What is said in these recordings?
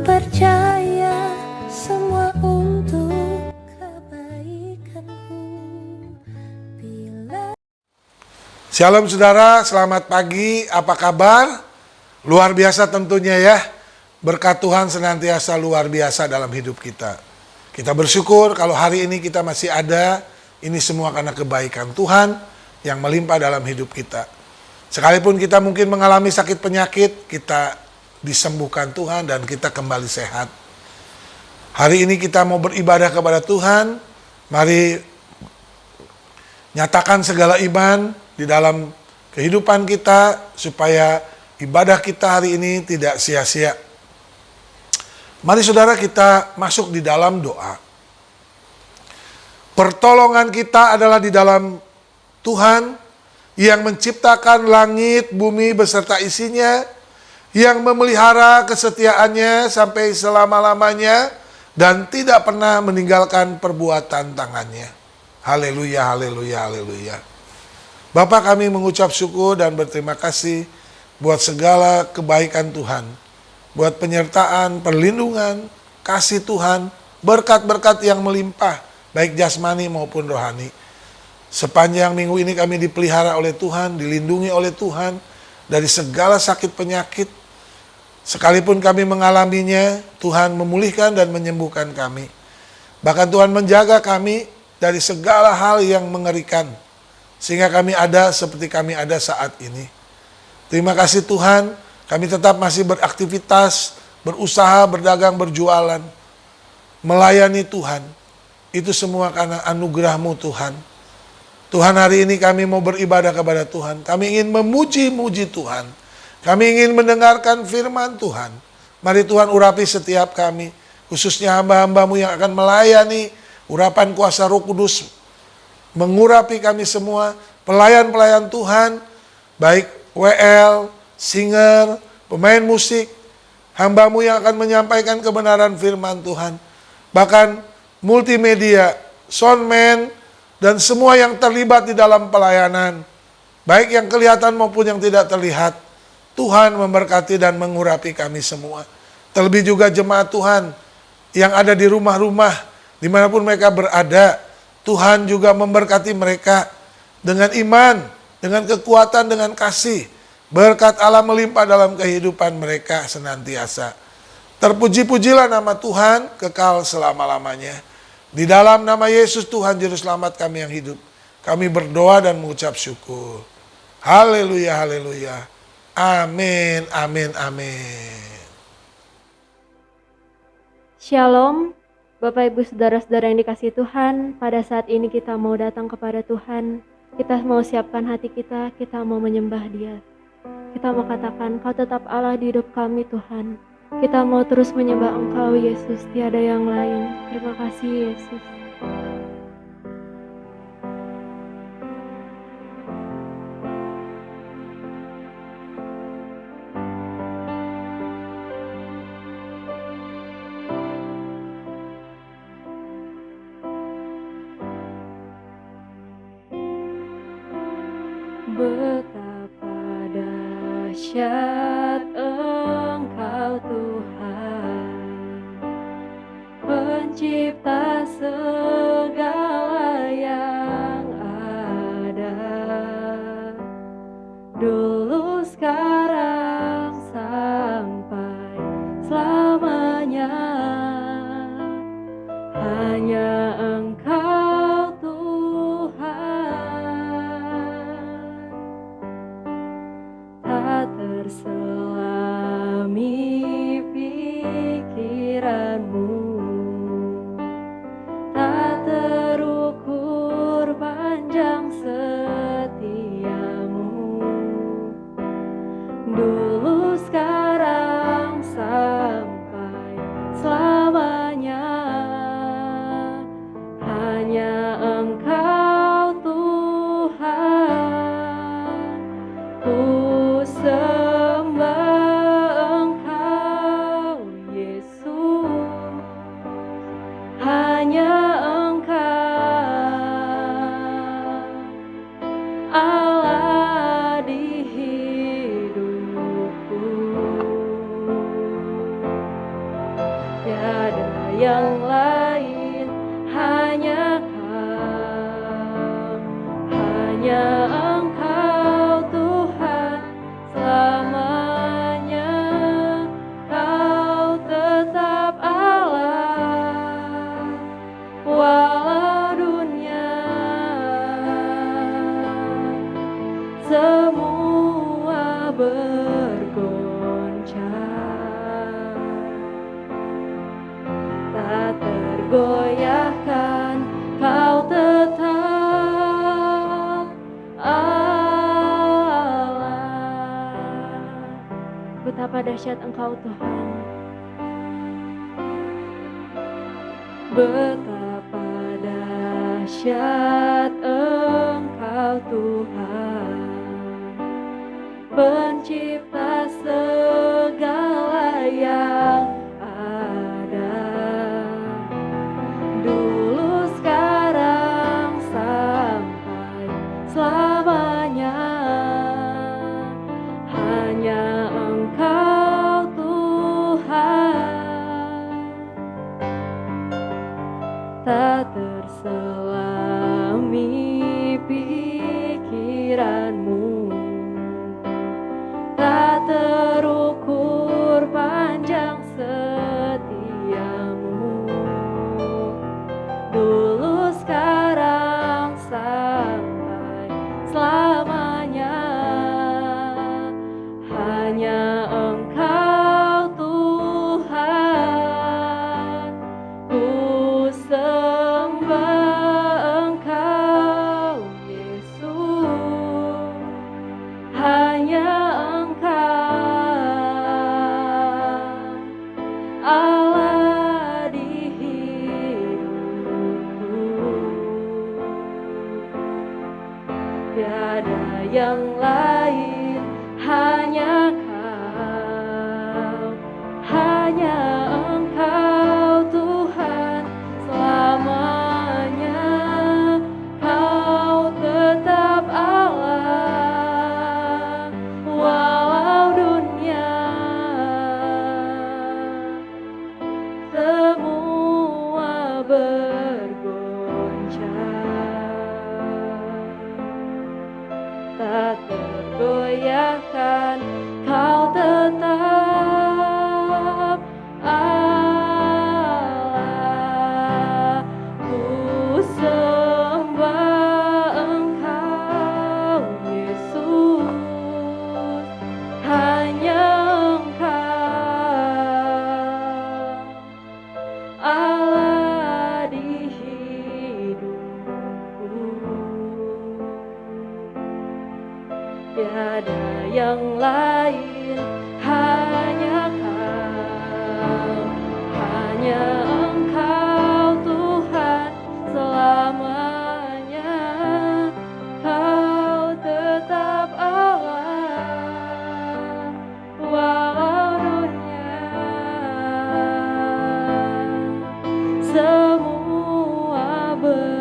percaya semua untuk kebaikanku. Shalom saudara, selamat pagi, apa kabar? Luar biasa tentunya ya. Berkat Tuhan senantiasa luar biasa dalam hidup kita. Kita bersyukur kalau hari ini kita masih ada, ini semua karena kebaikan Tuhan yang melimpah dalam hidup kita. Sekalipun kita mungkin mengalami sakit penyakit, kita disembuhkan Tuhan dan kita kembali sehat. Hari ini kita mau beribadah kepada Tuhan, mari nyatakan segala iman di dalam kehidupan kita supaya ibadah kita hari ini tidak sia-sia. Mari saudara kita masuk di dalam doa. Pertolongan kita adalah di dalam Tuhan yang menciptakan langit, bumi beserta isinya, yang memelihara kesetiaannya sampai selama-lamanya dan tidak pernah meninggalkan perbuatan tangannya. Haleluya, haleluya, haleluya. Bapa, kami mengucap syukur dan berterima kasih buat segala kebaikan Tuhan, buat penyertaan, perlindungan, kasih Tuhan, berkat-berkat yang melimpah, baik jasmani maupun rohani. Sepanjang minggu ini kami dipelihara oleh Tuhan, dilindungi oleh Tuhan dari segala sakit penyakit. Sekalipun kami mengalaminya, Tuhan memulihkan dan menyembuhkan kami. Bahkan Tuhan menjaga kami dari segala hal yang mengerikan, sehingga kami ada seperti kami ada saat ini. Terima kasih Tuhan, kami tetap masih beraktivitas, berusaha, berdagang, berjualan, melayani Tuhan. Itu semua karena anugerah-Mu Tuhan. Tuhan, hari ini kami mau beribadah kepada Tuhan. Kami ingin memuji-muji Tuhan. Kami ingin mendengarkan firman Tuhan. Mari Tuhan urapi setiap kami, khususnya hamba-hamba-Mu yang akan melayani. Urapan kuasa Roh Kudus mengurapi kami semua, pelayan-pelayan Tuhan, baik WL, singer, pemain musik, hamba-Mu yang akan menyampaikan kebenaran firman Tuhan, bahkan multimedia, soundman, dan semua yang terlibat di dalam pelayanan, baik yang kelihatan maupun yang tidak terlihat. Tuhan memberkati dan mengurapi kami semua. Terlebih juga jemaat Tuhan yang ada di rumah-rumah, dimanapun mereka berada, Tuhan juga memberkati mereka dengan iman, dengan kekuatan, dengan kasih. Berkat Allah melimpah dalam kehidupan mereka senantiasa. Terpuji-pujilah nama Tuhan kekal selama-lamanya. Di dalam nama Yesus Tuhan Juru Selamat kami yang hidup, kami berdoa dan mengucap syukur. Haleluya, haleluya. Amin, amin, amin. Shalom, Bapak Ibu Saudara-saudara yang dikasihi Tuhan. Pada saat ini kita mau datang kepada Tuhan. Kita mau siapkan hati kita mau menyembah Dia. Kita mau katakan, Kau tetap Allah di hidup kami Tuhan. Kita mau terus menyembah Engkau Yesus, tiada yang lain. Terima kasih Yesus. Betapa dahsyat Engkau Tuhan, pencipta segala yang ada, dulu sekarang sampai selamanya. Hanya Engkau tak terselami pikiran-Mu, tak terukur panjang setia-Mu, dulu sekarang sampai selamanya. Tiada yang lain, hanya Kau, hanya Engkau Tuhan selamanya. Kau tetap Allah, walau dunia semua bergoncang, tak tergoyahkan. Kau tetap Allah. Betapa dahsyat Engkau Tuhan. Betapa dahsyat Engkau Tuhan, pencipta segala yang ada, dulu, sekarang, sampai selamanya. Hanya Engkau Tuhan, tak terselami pikiranmu, tak terukur panjang setiamu, dulu, sekarang, sampai selamanya. Hanya Engkau Tuhan, ku sembah Engkau Yesus. Hanya Engkau Allah di hidupku, tiada yang lain, hanya Kau, hanya Engkau Tuhan selamanya. Kau tetap Allah, walau dunia semua bergoncang, tak tergoyahkan. Kau tetap Allah, ku sembah Engkau Yesus. Hanya Engkau Allah di hidupku, tiada yang lain, hanya Kau, hanya Engkau Tuhan selamanya. Kau tetap Allah, walau dunia semua bergoncang,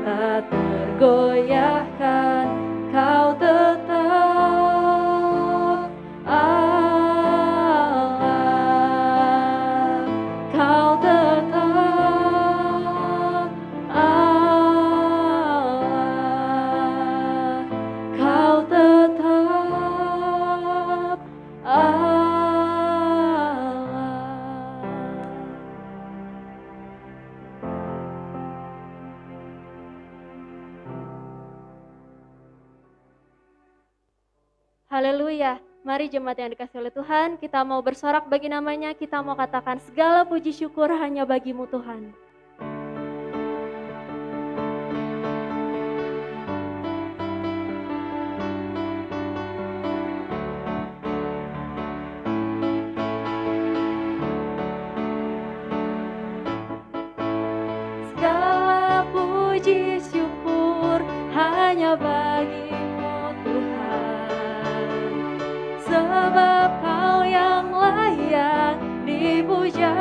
tak tergoyahkan. Kau tetap Allah, Kau tetap Allah, Kau tetap Allah. Haleluya. Mari jemaat yang dikasihi oleh Tuhan, kita mau bersorak bagi namanya, kita mau katakan segala puji syukur hanya bagimu Tuhan. Segala puji syukur hanya bagimu Tuhan, sebab Kau yang layak dipuja.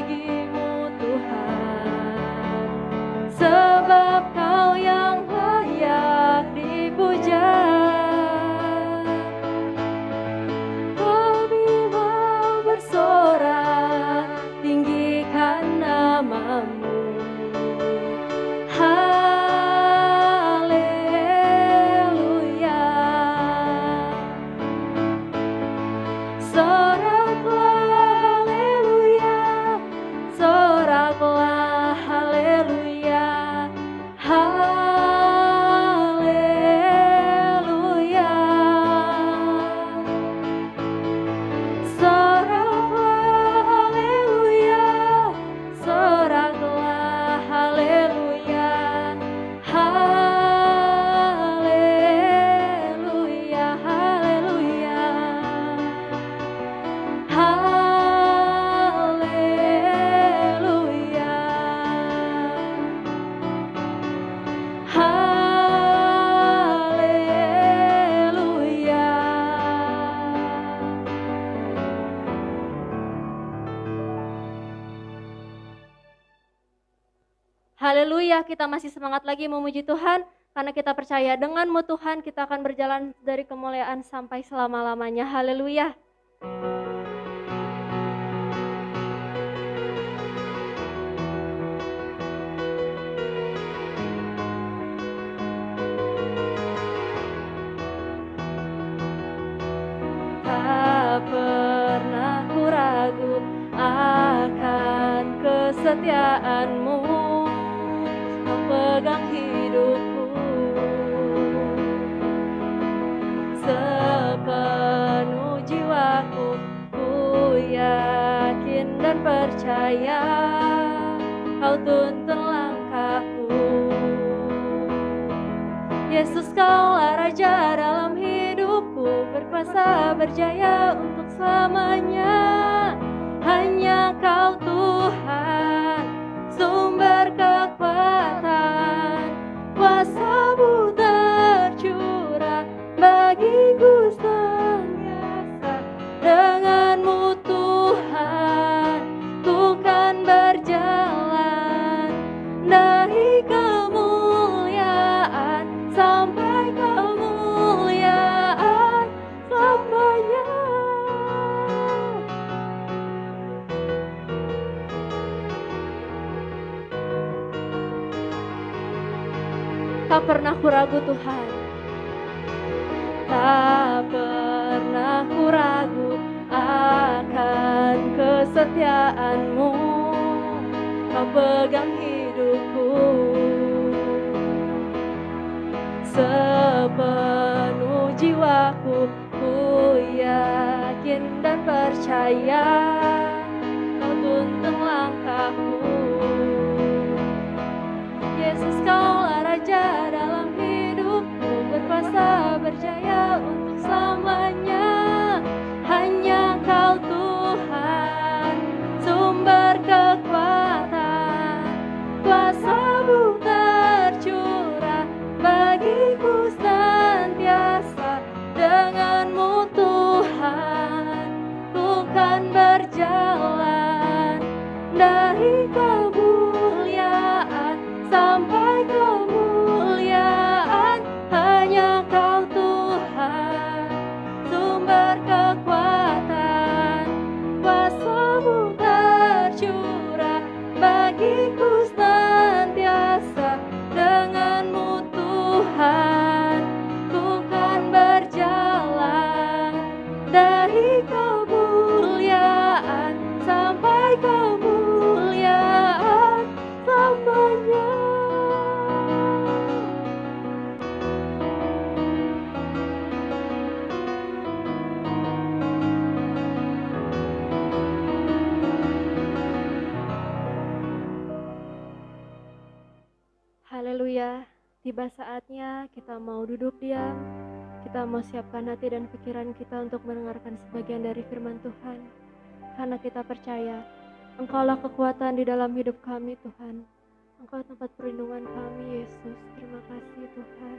bagimu Tuhan, sebab Kau yang layak dipuja. Kami mau bersorak, tinggikan namamu. Haleluya. Soraklah haleluya, soraklah haleluya, haleluya. Soraklah haleluya, soraklah haleluya, haleluya, haleluya. Haleluya. Haleluya. Haleluya, kita masih semangat lagi memuji Tuhan karena kita percaya denganmu Tuhan kita akan berjalan dari kemuliaan sampai selama-lamanya. Haleluya. Tak pernah ku ragu akan kesetiaanmu, Kau pegang hidupku. Sepenuh jiwaku ku yakin dan percaya Kau tuntun langkahku. Yesus, Kaulah Raja dalam hidupku, berkuasa berjaya untuk selamanya. Hanya Kau Tuhan, sumber kekuatan, kuasa-Mu tercurah bagiku senantiasa. Dengan-Mu Tuhan, ku kan berjalan dari kemuliaan sampai kemuliaan selamanya. Tak pernah ku ragu Tuhan, tak pernah ku ragu akan kesetiaanmu. Kau pegang hidupku. Sepenuh jiwaku ku yakin dan percaya Kau tuntun langkahku. Yesus, Kaulah Raja dalam hidupku, berkuasa berjaya untuk selamanya. Hanya Kau Tuhan, sumber kekuatan, kuasa-Mu tercurah bagiku senantiasa. Dengan-Mu Tuhan, ku kan berjalan dari kemuliaan sampai kemuliaan. Hanya Kau Tuhan, sumber kekuatan, kuasa-Mu tercurah bagiku senantiasa. Dengan-Mu Tuhan, ku kan berjalan dari kemuliaan sampai kemuliaan selamanya. Haleluya, tiba saatnya kita mau duduk diam. Kita mau siapkan hati dan pikiran kita untuk mendengarkan sebagian dari firman Tuhan. Karena kita percaya, Engkaulah kekuatan di dalam hidup kami Tuhan. Engkau tempat perlindungan kami Yesus. Terima kasih Tuhan.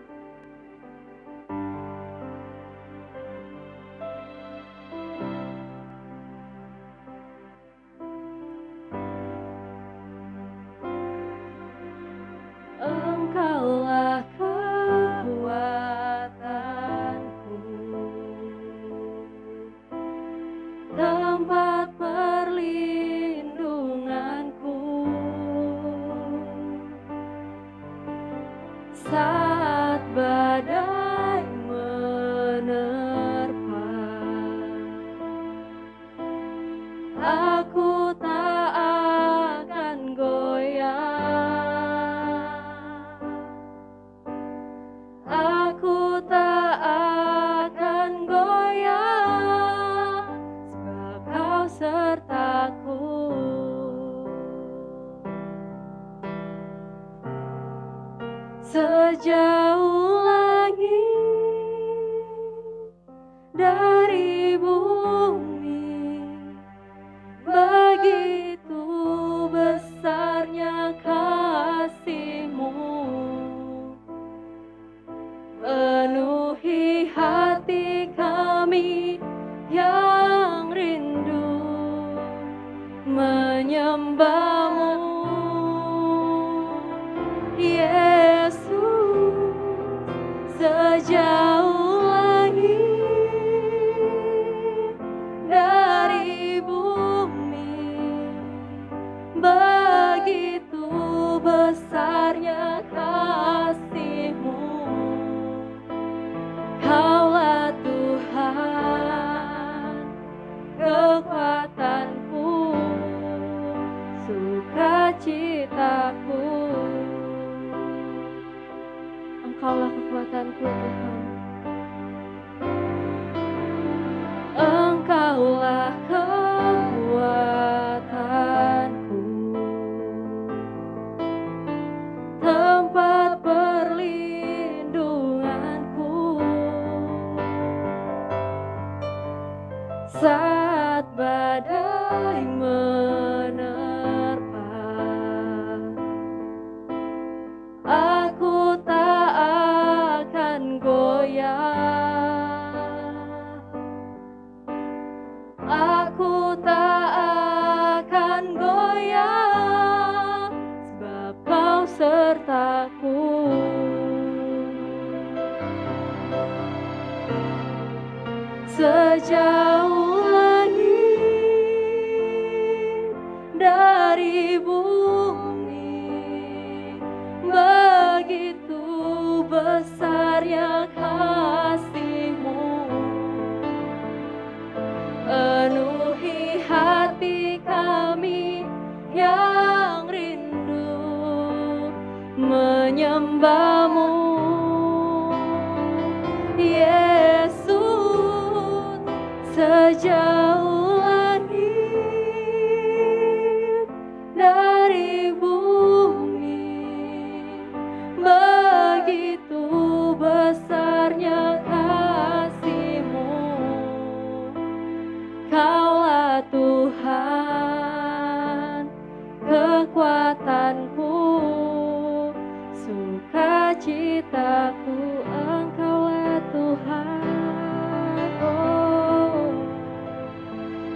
sejauh langit dari bumi, begitu besarnya kasih-Mu, penuhi hati kami yang rindu menyembah-Mu, Yesus, sejauh langit dari bumi, begitu besarnya kasih-Mu. Kaulah Tuhan, kekuatanku, sukacitaku. Engkaulah kekuatanku, Tuhan. Engkaulah kekuatanku, tempat perlindunganku saat badai menerpa. Aku tak akan goyah, aku tak akan goyah, sebab Kau sertaku. Sejauh langit dari bumi, begitu besarnya kasih-Mu, penuhi hati kami yang rindu menyembah-Mu, Yesus, sejauh langit dari bumi, begitu besarnya kasih-Mu. Kaulah Tuhan, kekuatanku, sukacitaku. Engkaulah Tuhan, oh,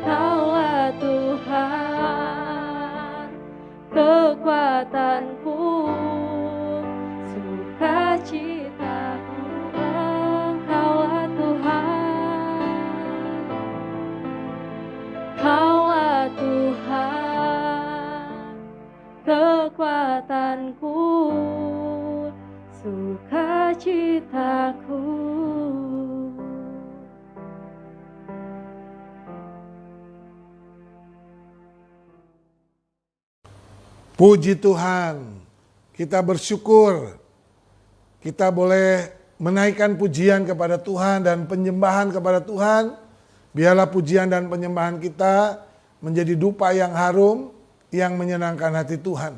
Kaulah Tuhan, kekuatanku, sukacitaku. Engkaulah Tuhan, Kaulah Tuhan, kekuatanku, sukacitaku. Puji Tuhan, kita bersyukur kita boleh menaikkan pujian kepada Tuhan dan penyembahan kepada Tuhan. Biarlah pujian dan penyembahan kita menjadi dupa yang harum yang menyenangkan hati Tuhan.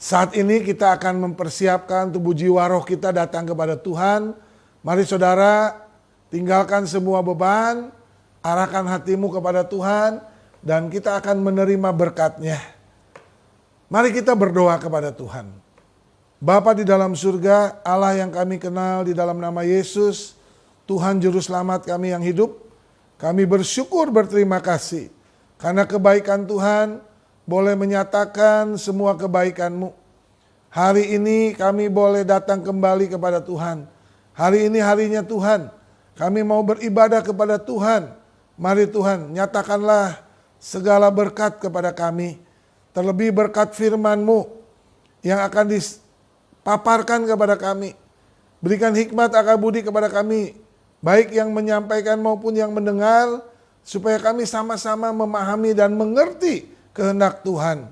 Saat ini kita akan mempersiapkan tubuh jiwa roh kita datang kepada Tuhan. Mari saudara, tinggalkan semua beban, arahkan hatimu kepada Tuhan, dan kita akan menerima berkat-Nya. Mari kita berdoa kepada Tuhan. Bapa di dalam surga, Allah yang kami kenal di dalam nama Yesus, Tuhan Juru Selamat kami yang hidup, kami bersyukur berterima kasih karena kebaikan Tuhan boleh menyatakan semua kebaikan-Mu. Hari ini kami boleh datang kembali kepada Tuhan. Hari ini harinya Tuhan, kami mau beribadah kepada Tuhan. Mari Tuhan, nyatakanlah segala berkat kepada kami. Terlebih berkat firman-Mu yang akan dipaparkan kepada kami. Berikan hikmat akal budi kepada kami, baik yang menyampaikan maupun yang mendengar, supaya kami sama-sama memahami dan mengerti kehendak Tuhan.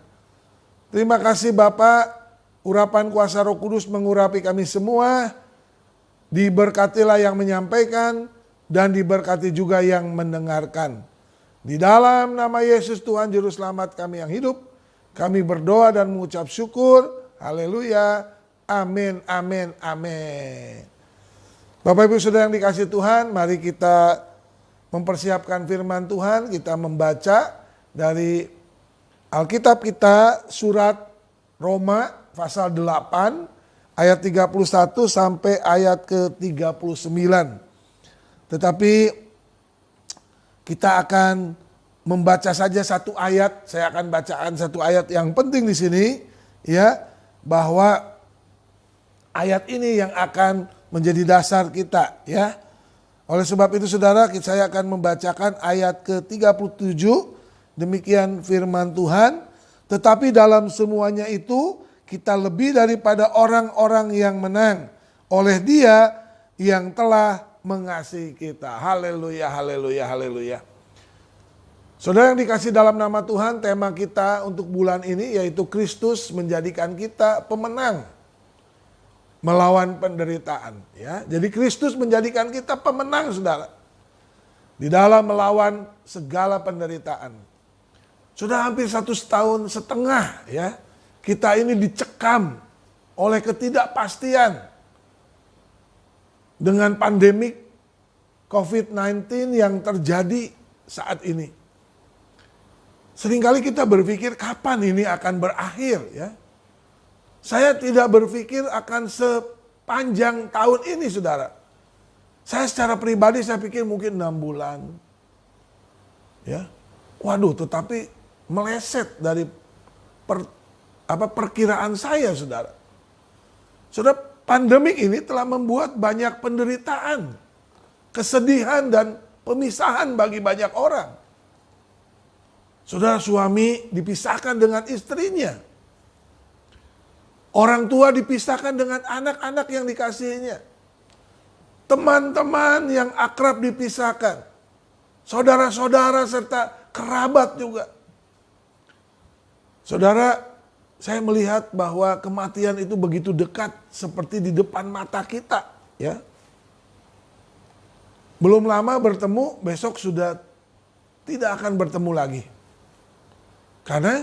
Terima kasih Bapa, urapan kuasa Roh Kudus mengurapi kami semua. Diberkatilah yang menyampaikan dan diberkati juga yang mendengarkan. Di dalam nama Yesus Tuhan Juru Selamat kami yang hidup, kami berdoa dan mengucap syukur. Haleluya. Amin, amin, amin. Bapak Ibu Saudara yang dikasihi Tuhan, mari kita mempersiapkan firman Tuhan. Kita membaca dari Alkitab kita surat Roma pasal 8 ayat 31 sampai ayat ke-39. Tetapi kita akan membaca saja satu ayat. Saya akan bacakan satu ayat yang penting di sini, ya, bahwa ayat ini yang akan menjadi dasar kita, ya. Oleh sebab itu saudara, saya akan membacakan ayat ke-37, demikian firman Tuhan. Tetapi dalam semuanya itu kita lebih daripada orang-orang yang menang oleh Dia yang telah mengasihi kita. Haleluya, haleluya, haleluya. Saudara yang dikasih dalam nama Tuhan, tema kita untuk bulan ini yaitu Kristus menjadikan kita pemenang melawan penderitaan. Ya, jadi Kristus menjadikan kita pemenang, saudara, di dalam melawan segala penderitaan. Sudah hampir 1,5 tahun, ya, kita ini dicekam oleh ketidakpastian dengan pandemik COVID-19 yang terjadi saat ini. Seringkali kita berpikir kapan ini akan berakhir, ya. Saya tidak berpikir akan sepanjang tahun ini, saudara. Saya secara pribadi saya pikir mungkin 6 bulan. Ya. Waduh, tetapi meleset dari perkiraan saya, saudara. Saudara, pandemik ini telah membuat banyak penderitaan, kesedihan dan pemisahan bagi banyak orang. Saudara, suami dipisahkan dengan istrinya. Orang tua dipisahkan dengan anak-anak yang dikasihinya. Teman-teman yang akrab dipisahkan. Saudara-saudara serta kerabat juga. Saudara, saya melihat bahwa kematian itu begitu dekat seperti di depan mata kita, ya. Belum lama bertemu, besok sudah tidak akan bertemu lagi. Karena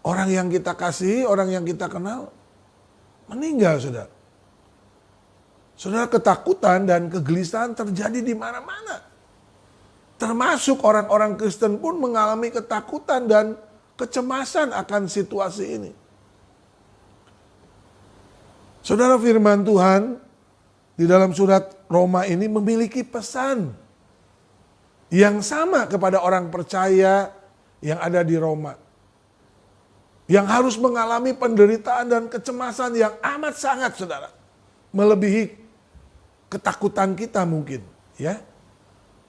orang yang kita kasihi, orang yang kita kenal meninggal, saudara. Saudara, ketakutan dan kegelisahan terjadi di mana-mana. Termasuk orang-orang Kristen pun mengalami ketakutan dan kecemasan akan situasi ini. Saudara, firman Tuhan di dalam surat Roma ini memiliki pesan yang sama kepada orang percaya yang ada di Roma, yang harus mengalami penderitaan dan kecemasan yang amat sangat, saudara, melebihi ketakutan kita mungkin, ya.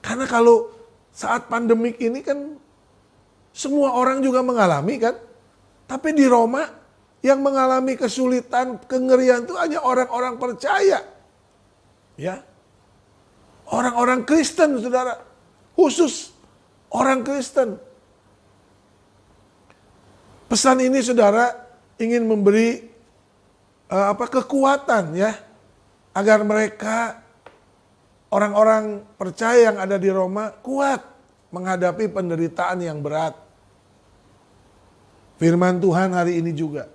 Karena kalau saat pandemik ini kan semua orang juga mengalami, kan, tapi di Roma yang mengalami kesulitan, kengerian itu hanya orang-orang percaya, ya, orang-orang Kristen, saudara, khusus orang Kristen. Pesan ini, saudara, ingin memberi kekuatan, ya, agar mereka orang-orang percaya yang ada di Roma kuat menghadapi penderitaan yang berat. Firman Tuhan hari ini juga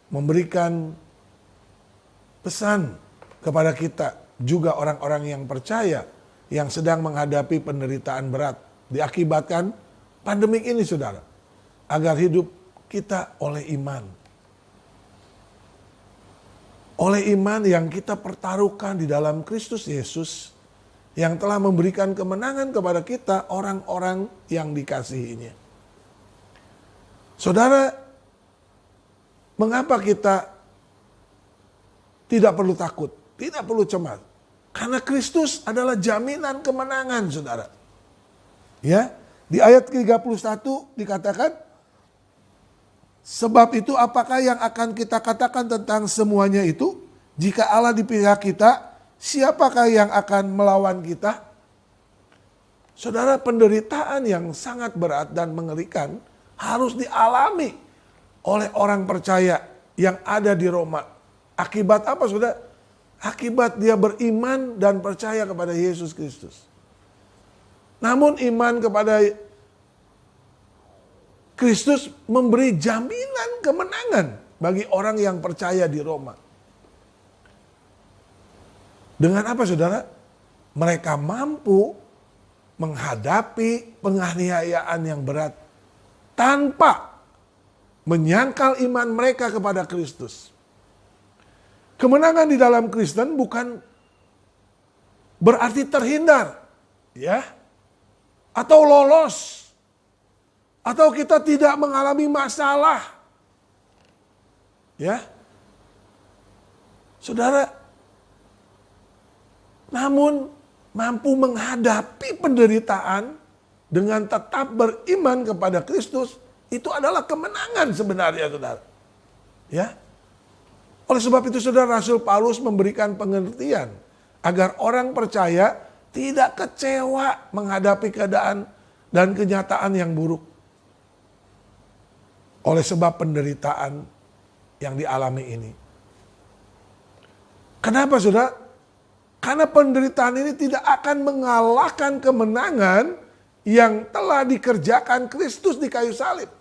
memberikan pesan kepada kita, juga orang-orang yang percaya yang sedang menghadapi penderitaan berat diakibatkan pandemik ini, saudara, agar hidup kita oleh iman. Oleh iman yang kita pertaruhkan di dalam Kristus Yesus yang telah memberikan kemenangan kepada kita, orang-orang yang dikasihinya. Saudara, mengapa kita tidak perlu takut, tidak perlu cemas? Karena Kristus adalah jaminan kemenangan, saudara. Ya, di ayat 31 dikatakan, sebab itu apakah yang akan kita katakan tentang semuanya itu? Jika Allah di pihak kita, siapakah yang akan melawan kita? Saudara, penderitaan yang sangat berat dan mengerikan harus dialami oleh orang percaya yang ada di Roma. Akibat apa, saudara? Akibat dia beriman dan percaya kepada Yesus Kristus. Namun iman kepada Kristus memberi jaminan kemenangan bagi orang yang percaya di Roma. Dengan apa saudara? Mereka mampu menghadapi penganiayaan yang berat tanpa menyangkal iman mereka kepada Kristus. Kemenangan di dalam Kristen bukan berarti terhindar, ya, atau lolos, atau kita tidak mengalami masalah, ya, saudara. Namun mampu menghadapi penderitaan dengan tetap beriman kepada Kristus, itu adalah kemenangan sebenarnya, saudara. Ya. Oleh sebab itu, saudara, Rasul Paulus memberikan pengertian agar orang percaya tidak kecewa menghadapi keadaan dan kenyataan yang buruk. Oleh sebab penderitaan yang dialami ini. Kenapa, saudara? Karena penderitaan ini tidak akan mengalahkan kemenangan yang telah dikerjakan Kristus di kayu salib.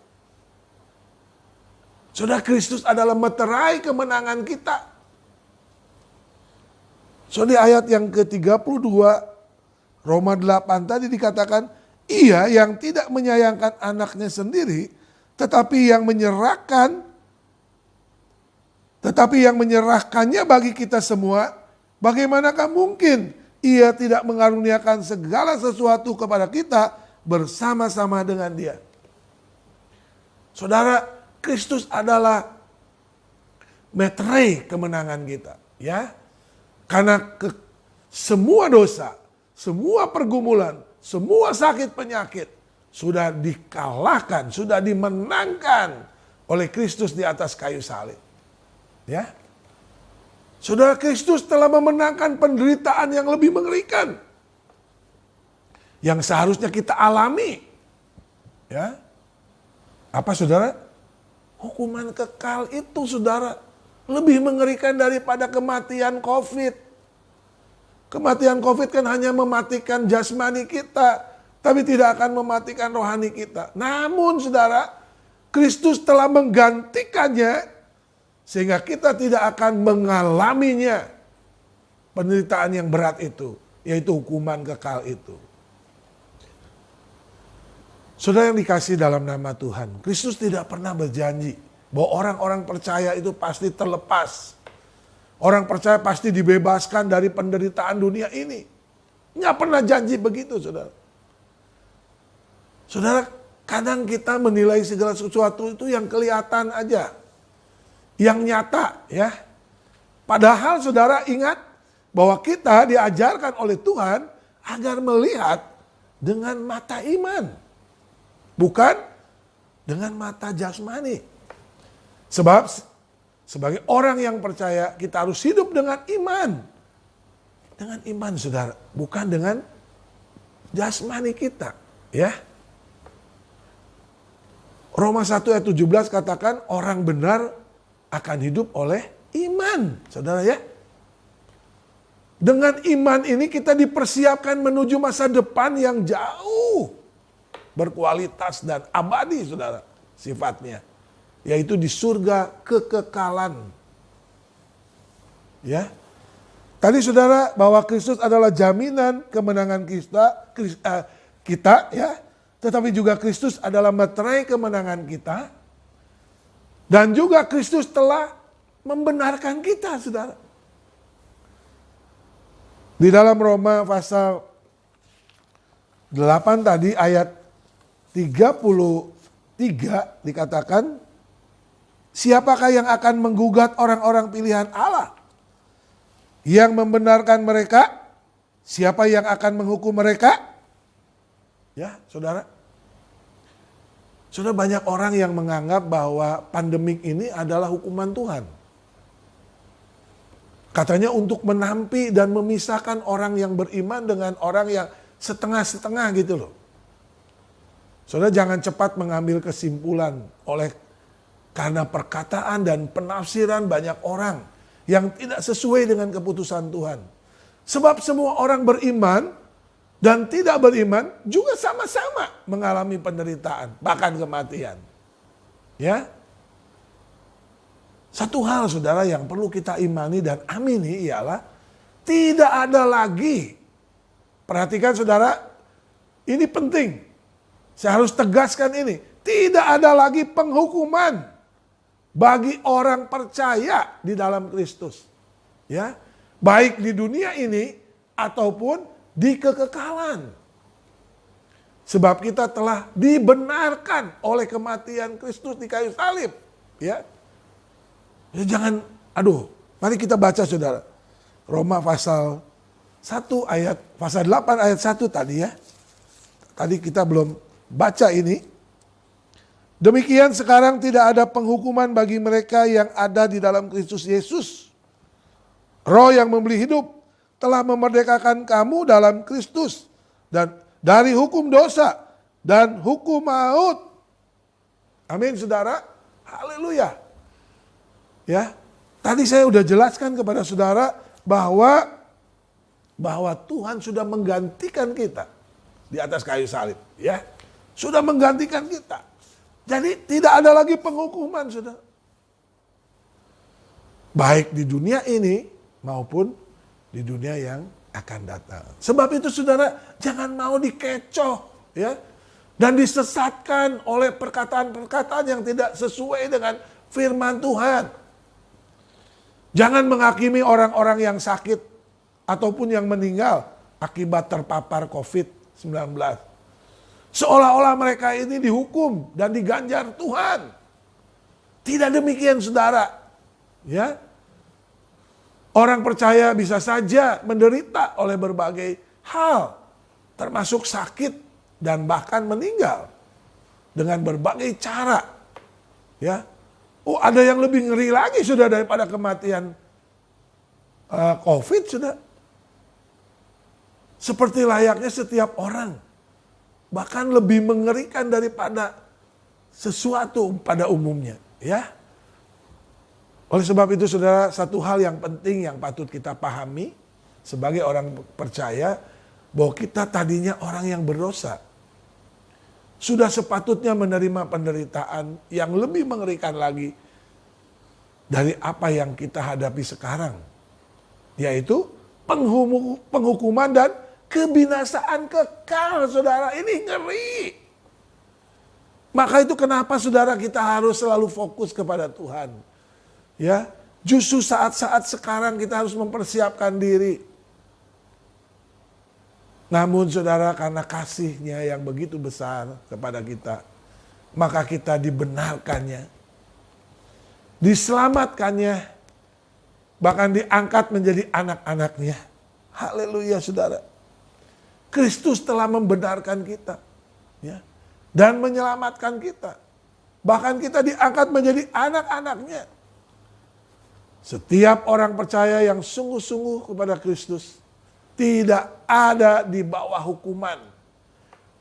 Saudara, Kristus adalah meterai kemenangan kita. Saudara, di ayat yang ke-32 Roma 8 tadi dikatakan, ia yang tidak menyayangkan anaknya sendiri, tetapi yang menyerahkannya bagi kita semua, bagaimanakah mungkin ia tidak mengaruniakan segala sesuatu kepada kita bersama-sama dengan dia. Saudara, Kristus adalah meterai kemenangan kita, ya. Karena semua dosa, semua pergumulan, semua sakit penyakit sudah dikalahkan, sudah dimenangkan oleh Kristus di atas kayu salib. Ya. Saudara, Kristus telah memenangkan penderitaan yang lebih mengerikan yang seharusnya kita alami. Ya. Apa, saudara? Hukuman kekal itu, saudara, lebih mengerikan daripada kematian COVID. Kematian COVID kan hanya mematikan jasmani kita, tapi tidak akan mematikan rohani kita. Namun, saudara, Kristus telah menggantikannya sehingga kita tidak akan mengalaminya, penderitaan yang berat itu, yaitu hukuman kekal itu. Saudara yang dikasihi dalam nama Tuhan, Kristus tidak pernah berjanji bahwa orang-orang percaya itu pasti terlepas. Orang percaya pasti dibebaskan dari penderitaan dunia ini. Nggak pernah janji begitu, saudara. Saudara, kadang kita menilai segala sesuatu itu yang kelihatan aja, yang nyata, ya. Padahal, saudara, ingat bahwa kita diajarkan oleh Tuhan agar melihat dengan mata iman. Bukan dengan mata jasmani. Sebab sebagai orang yang percaya kita harus hidup dengan iman. Dengan iman, saudara. Bukan dengan jasmani kita. Ya. Roma 1 ayat 17 katakan orang benar akan hidup oleh iman. Saudara, ya. Dengan iman ini kita dipersiapkan menuju masa depan yang jauh, berkualitas dan abadi, saudara, sifatnya. Yaitu di surga kekekalan. Ya. Tadi, saudara, bahwa Kristus adalah jaminan kemenangan kita, ya. Tetapi juga Kristus adalah meterai kemenangan kita. Dan juga Kristus telah membenarkan kita, saudara. Di dalam Roma pasal 8 tadi ayat 33 dikatakan, siapakah yang akan menggugat orang-orang pilihan Allah? Yang membenarkan mereka? Siapa yang akan menghukum mereka? Ya, saudara. Saudara, banyak orang yang menganggap bahwa pandemik ini adalah hukuman Tuhan. Katanya untuk menampi dan memisahkan orang yang beriman dengan orang yang setengah-setengah gitu loh. Saudara, jangan cepat mengambil kesimpulan karena perkataan dan penafsiran banyak orang yang tidak sesuai dengan keputusan Tuhan. Sebab semua orang beriman dan tidak beriman juga sama-sama mengalami penderitaan, bahkan kematian. Ya. Satu hal saudara yang perlu kita imani dan amini ialah tidak ada lagi. Perhatikan saudara, ini penting. Saya harus tegaskan ini. Tidak ada lagi penghukuman bagi orang percaya di dalam Kristus. Ya, baik di dunia ini ataupun di kekekalan. Sebab kita telah dibenarkan oleh kematian Kristus di kayu salib. Ya. Ya jangan, mari kita baca saudara. Roma pasal 8 ayat 1 tadi ya. Tadi kita belum baca ini. Demikian sekarang tidak ada penghukuman bagi mereka yang ada di dalam Kristus Yesus. Roh yang memberi hidup telah memerdekakan kamu dalam Kristus dan dari hukum dosa dan hukum maut. Amin saudara. Haleluya. Ya. Tadi saya sudah jelaskan kepada saudara bahwa Tuhan sudah menggantikan kita di atas kayu salib, ya. Sudah menggantikan kita. Jadi tidak ada lagi penghukuman, saudara. Baik di dunia ini maupun di dunia yang akan datang. Sebab itu saudara, jangan mau dikecoh, ya. Dan disesatkan oleh perkataan-perkataan yang tidak sesuai dengan firman Tuhan. Jangan menghakimi orang-orang yang sakit ataupun yang meninggal akibat terpapar COVID-19. Seolah-olah mereka ini dihukum dan diganjar Tuhan. Tidak demikian saudara. Ya. Orang percaya bisa saja menderita oleh berbagai hal, termasuk sakit dan bahkan meninggal dengan berbagai cara. Ya. Oh, ada yang lebih ngeri lagi sudah daripada kematian COVID sudah. Seperti layaknya setiap orang. Bahkan lebih mengerikan daripada sesuatu pada umumnya. Ya. Oleh sebab itu saudara, satu hal yang penting yang patut kita pahami sebagai orang percaya, bahwa kita tadinya orang yang berdosa. Sudah sepatutnya menerima penderitaan yang lebih mengerikan lagi dari apa yang kita hadapi sekarang. Yaitu penghukuman dan kebinasaan kekal, saudara. Ini ngeri. Maka itu kenapa saudara kita harus selalu fokus kepada Tuhan. Ya, justru saat-saat sekarang kita harus mempersiapkan diri. Namun saudara, karena kasih-Nya yang begitu besar kepada kita, maka kita dibenarkannya, diselamatkannya, bahkan diangkat menjadi anak-anak-Nya. Haleluya saudara. Kristus telah membenarkan kita, ya, dan menyelamatkan kita. Bahkan kita diangkat menjadi anak-anak-Nya. Setiap orang percaya yang sungguh-sungguh kepada Kristus tidak ada di bawah hukuman.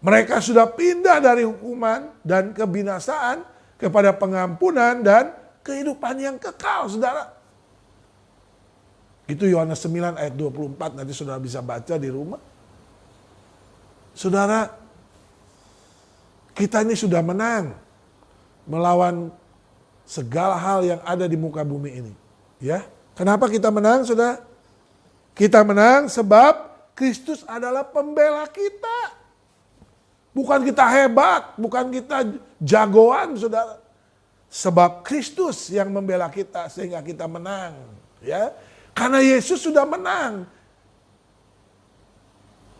Mereka sudah pindah dari hukuman dan kebinasaan kepada pengampunan dan kehidupan yang kekal, saudara. Itu Yohanes 9 ayat 24, nanti saudara bisa baca di rumah. Saudara, kita ini sudah menang melawan segala hal yang ada di muka bumi ini. Ya, kenapa kita menang, saudara? Kita menang sebab Kristus adalah pembela kita. Bukan kita hebat, bukan kita jagoan, saudara. Sebab Kristus yang membela kita sehingga kita menang. Ya, karena Yesus sudah menang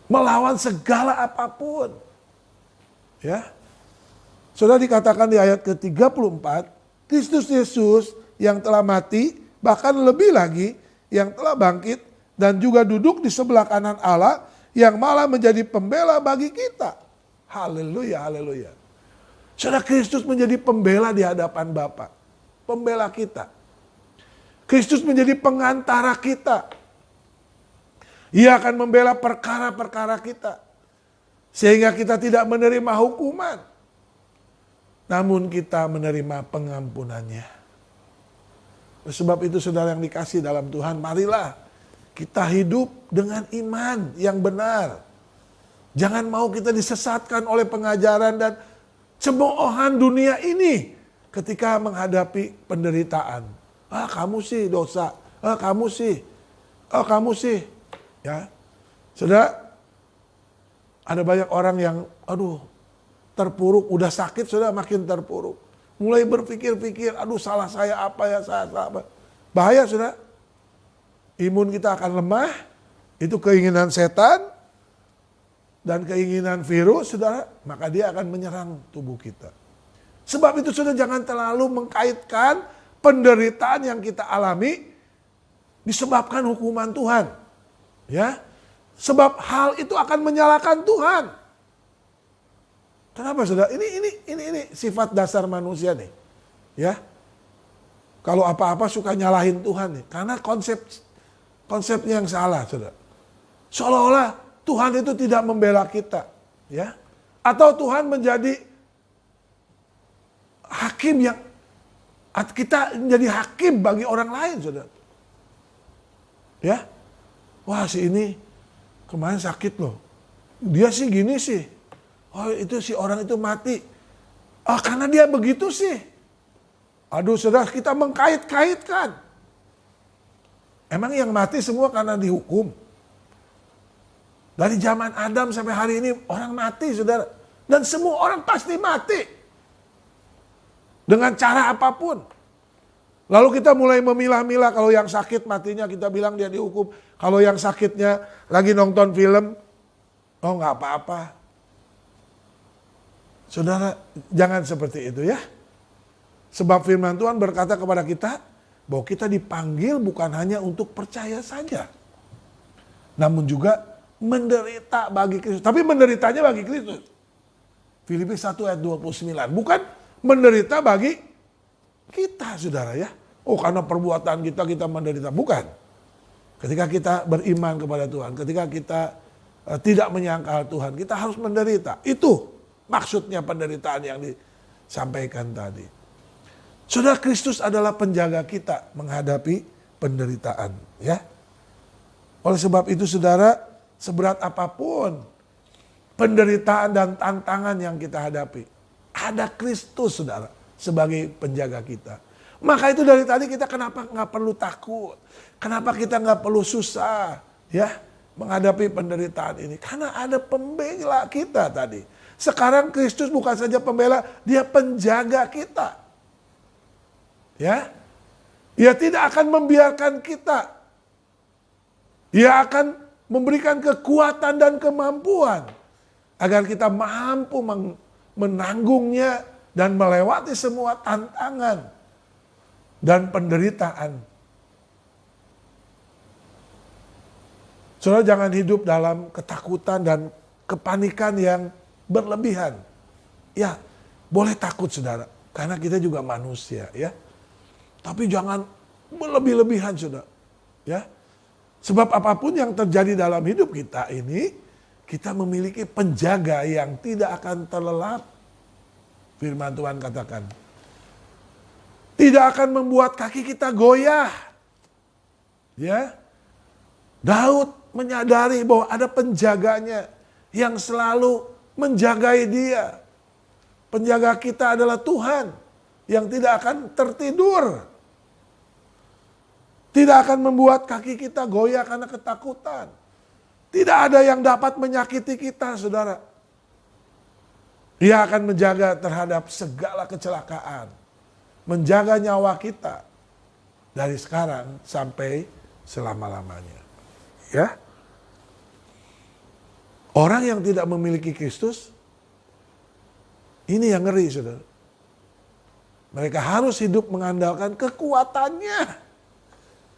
melawan segala apapun. Ya, saudara, dikatakan di ayat ke-34, Kristus Yesus yang telah mati, bahkan lebih lagi yang telah bangkit dan juga duduk di sebelah kanan Allah yang malah menjadi pembela bagi kita. Haleluya, haleluya. Saudara, Kristus menjadi pembela di hadapan Bapa. Pembela kita. Kristus menjadi pengantara kita. Ia akan membela perkara-perkara kita. Sehingga kita tidak menerima hukuman. Namun kita menerima pengampunannya. Sebab itu saudara yang dikasih dalam Tuhan, marilah kita hidup dengan iman yang benar. Jangan mau kita disesatkan oleh pengajaran dan cemoohan dunia ini ketika menghadapi penderitaan. Kamu sih dosa. Kamu sih. Ya. Saudara, ada banyak orang yang terpuruk, udah sakit sudah makin terpuruk. Mulai berpikir-pikir, salah saya apa ya, salah apa. Bahaya saudara. Imun kita akan lemah, itu keinginan setan dan keinginan virus saudara, maka dia akan menyerang tubuh kita. Sebab itu saudara jangan terlalu mengkaitkan penderitaan yang kita alami disebabkan hukuman Tuhan. Ya. Sebab hal itu akan menyalahkan Tuhan. Kenapa saudara? Ini sifat dasar manusia nih. Ya. Kalau apa-apa suka nyalahin Tuhan nih. Karena konsepnya yang salah saudara. Seolah-olah Tuhan itu tidak membela kita. Ya. Atau Tuhan menjadi hakim yang kita menjadi hakim bagi orang lain saudara. Ya. Wah si ini kemarin sakit loh. Dia sih gini sih. Oh itu si orang itu mati. Karena dia begitu sih. Saudara kita mengkait-kaitkan. Emang yang mati semua karena dihukum. Dari zaman Adam sampai hari ini orang mati saudara. Dan semua orang pasti mati. Dengan cara apapun. Lalu kita mulai memilah-milah, kalau yang sakit matinya kita bilang dia dihukum. Kalau yang sakitnya lagi nonton film, nggak apa-apa. Saudara, jangan seperti itu ya. Sebab firman Tuhan berkata kepada kita, bahwa kita dipanggil bukan hanya untuk percaya saja. Namun juga menderita bagi Kristus. Tapi menderitanya bagi Kristus. Filipi 1 ayat 29. Bukan menderita bagi kita saudara ya. Karena perbuatan kita menderita. Bukan. Ketika kita beriman kepada Tuhan. Ketika kita tidak menyangkal Tuhan. Kita harus menderita. Itu maksudnya penderitaan yang disampaikan tadi. Saudara, Kristus adalah penjaga kita menghadapi penderitaan. Ya. Oleh sebab itu saudara, seberat apapun penderitaan dan tantangan yang kita hadapi, ada Kristus saudara sebagai penjaga kita. Maka itu dari tadi kita kenapa nggak perlu takut. Kenapa kita nggak perlu susah ya menghadapi penderitaan ini. Karena ada pembela kita tadi. Sekarang Kristus bukan saja pembela, dia penjaga kita. Ya, dia tidak akan membiarkan kita. Dia akan memberikan kekuatan dan kemampuan agar kita mampu menanggungnya dan melewati semua tantangan dan penderitaan. Saudara jangan hidup dalam ketakutan dan kepanikan yang berlebihan. Ya, boleh takut saudara, karena kita juga manusia ya. Tapi jangan berlebih-lebihan saudara. Ya. Sebab apapun yang terjadi dalam hidup kita ini, kita memiliki penjaga yang tidak akan terlelap. Firman Tuhan katakan. Tidak akan membuat kaki kita goyah. Ya. Daud menyadari bahwa ada penjaganya yang selalu menjagai dia. Penjaga kita adalah Tuhan yang tidak akan tertidur. Tidak akan membuat kaki kita goyah karena ketakutan. Tidak ada yang dapat menyakiti kita, saudara. Dia akan menjaga terhadap segala kecelakaan. Menjaga nyawa kita dari sekarang sampai selama-lamanya. Ya. Orang yang tidak memiliki Kristus, ini yang ngeri, saudara. Mereka harus hidup mengandalkan kekuatannya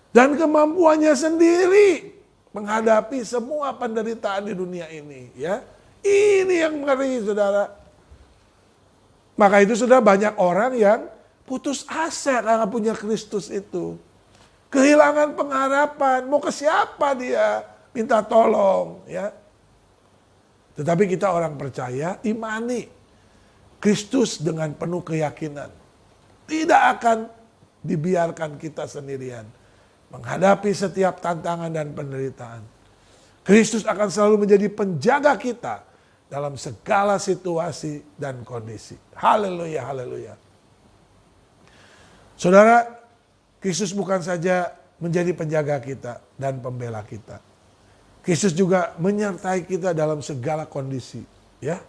dan kemampuannya sendiri menghadapi semua penderitaan di dunia ini. Ya, ini yang ngeri, saudara. Maka itu sudah banyak orang yang putus asa karena punya Kristus itu. Kehilangan pengharapan, mau ke siapa dia minta tolong, ya. Tetapi kita orang percaya, imani Kristus dengan penuh keyakinan. Tidak akan dibiarkan kita sendirian menghadapi setiap tantangan dan penderitaan. Kristus akan selalu menjadi penjaga kita dalam segala situasi dan kondisi. Haleluya, haleluya. Saudara, Kristus bukan saja menjadi penjaga kita dan pembela kita. Kristus juga menyertai kita dalam segala kondisi. Ya.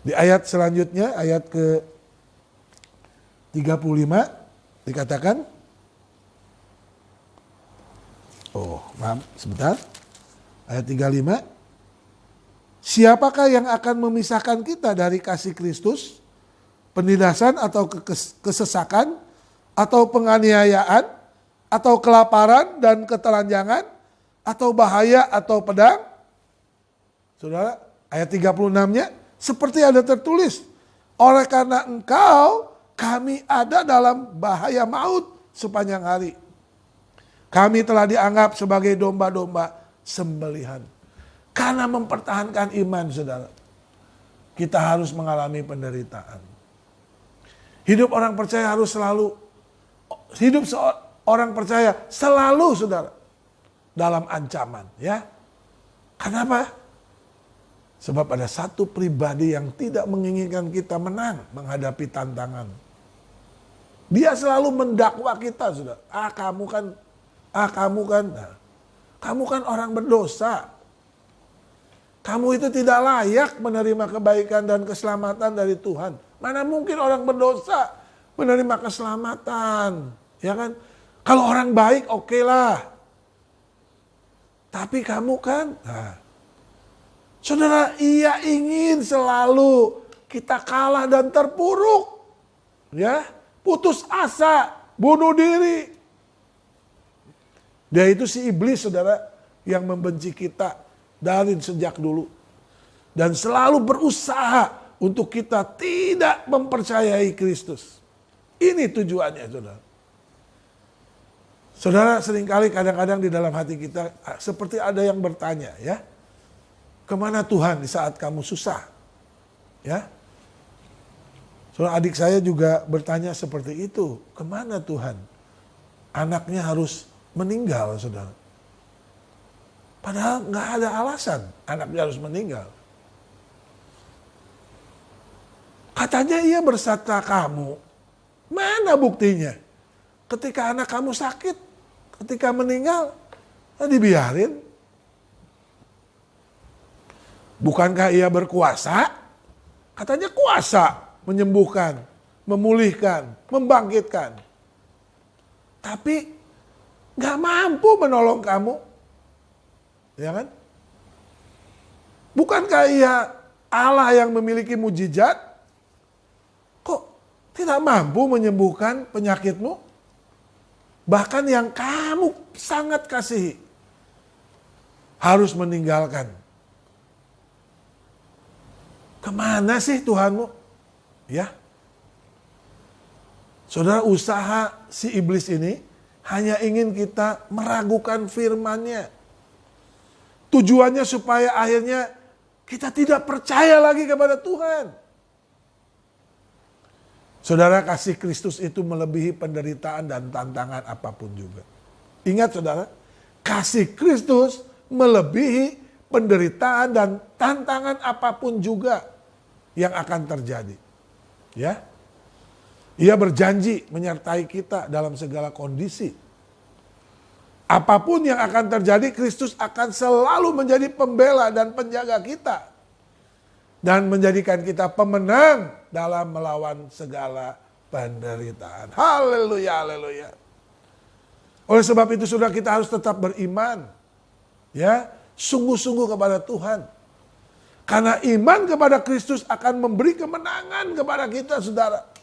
Di ayat selanjutnya, ayat ke 35 dikatakan, maaf sebentar. Ayat 35. Siapakah yang akan memisahkan kita dari kasih Kristus? Penindasan atau kesesakan, atau penganiayaan, atau kelaparan dan ketelanjangan, atau bahaya atau pedang? Saudara, ayat 36-nya seperti ada tertulis, oleh karena engkau kami ada dalam bahaya maut sepanjang hari. Kami telah dianggap sebagai domba-domba sembelihan. Karena mempertahankan iman, saudara, kita harus mengalami penderitaan. Hidup orang percaya harus selalu, hidup seorang percaya selalu, saudara, dalam ancaman. Ya, kenapa? Sebab ada satu pribadi yang tidak menginginkan kita menang menghadapi tantangan. Dia selalu mendakwa kita, saudara. Kamu kan orang berdosa. Kamu itu tidak layak menerima kebaikan dan keselamatan dari Tuhan. Mana mungkin orang berdosa menerima keselamatan, ya kan? Kalau orang baik oke lah. Tapi kamu kan, saudara, ia ingin selalu kita kalah dan terpuruk. Ya, putus asa, bunuh diri. Dia itu si iblis, saudara, yang membenci kita dari sejak dulu. Dan selalu berusaha untuk kita tidak mempercayai Kristus. Ini tujuannya, saudara. Saudara, seringkali kadang-kadang di dalam hati kita seperti ada yang bertanya, ya. Kemana Tuhan di saat kamu susah? Ya. Saudara, adik saya juga bertanya seperti itu. Kemana Tuhan? Anaknya harus meninggal, saudara. Padahal nggak ada alasan anaknya harus meninggal. Katanya ia berserta kamu. Mana buktinya? Ketika anak kamu sakit, ketika meninggal, dibiarin. Bukankah ia berkuasa? Katanya kuasa menyembuhkan, memulihkan, membangkitkan. Tapi gak mampu menolong kamu. Ya kan? Bukankah ia Allah yang memiliki mujizat? Kok tidak mampu menyembuhkan penyakitmu? Bahkan yang kamu sangat kasihi harus meninggalkan. Kemana sih Tuhanmu? Ya. Saudara, usaha si iblis ini hanya ingin kita meragukan firman-Nya. Tujuannya supaya akhirnya kita tidak percaya lagi kepada Tuhan. Saudara, kasih Kristus itu melebihi penderitaan dan tantangan apapun juga. Ingat, saudara, kasih Kristus melebihi penderitaan dan tantangan apapun juga yang akan terjadi. Ya. Ia berjanji menyertai kita dalam segala kondisi. Apapun yang akan terjadi, Kristus akan selalu menjadi pembela dan penjaga kita. Dan menjadikan kita pemenang dalam melawan segala penderitaan. Haleluya, haleluya. Oleh sebab itu, saudara, kita harus tetap beriman. Ya, sungguh-sungguh kepada Tuhan. Karena iman kepada Kristus akan memberi kemenangan kepada kita, saudara.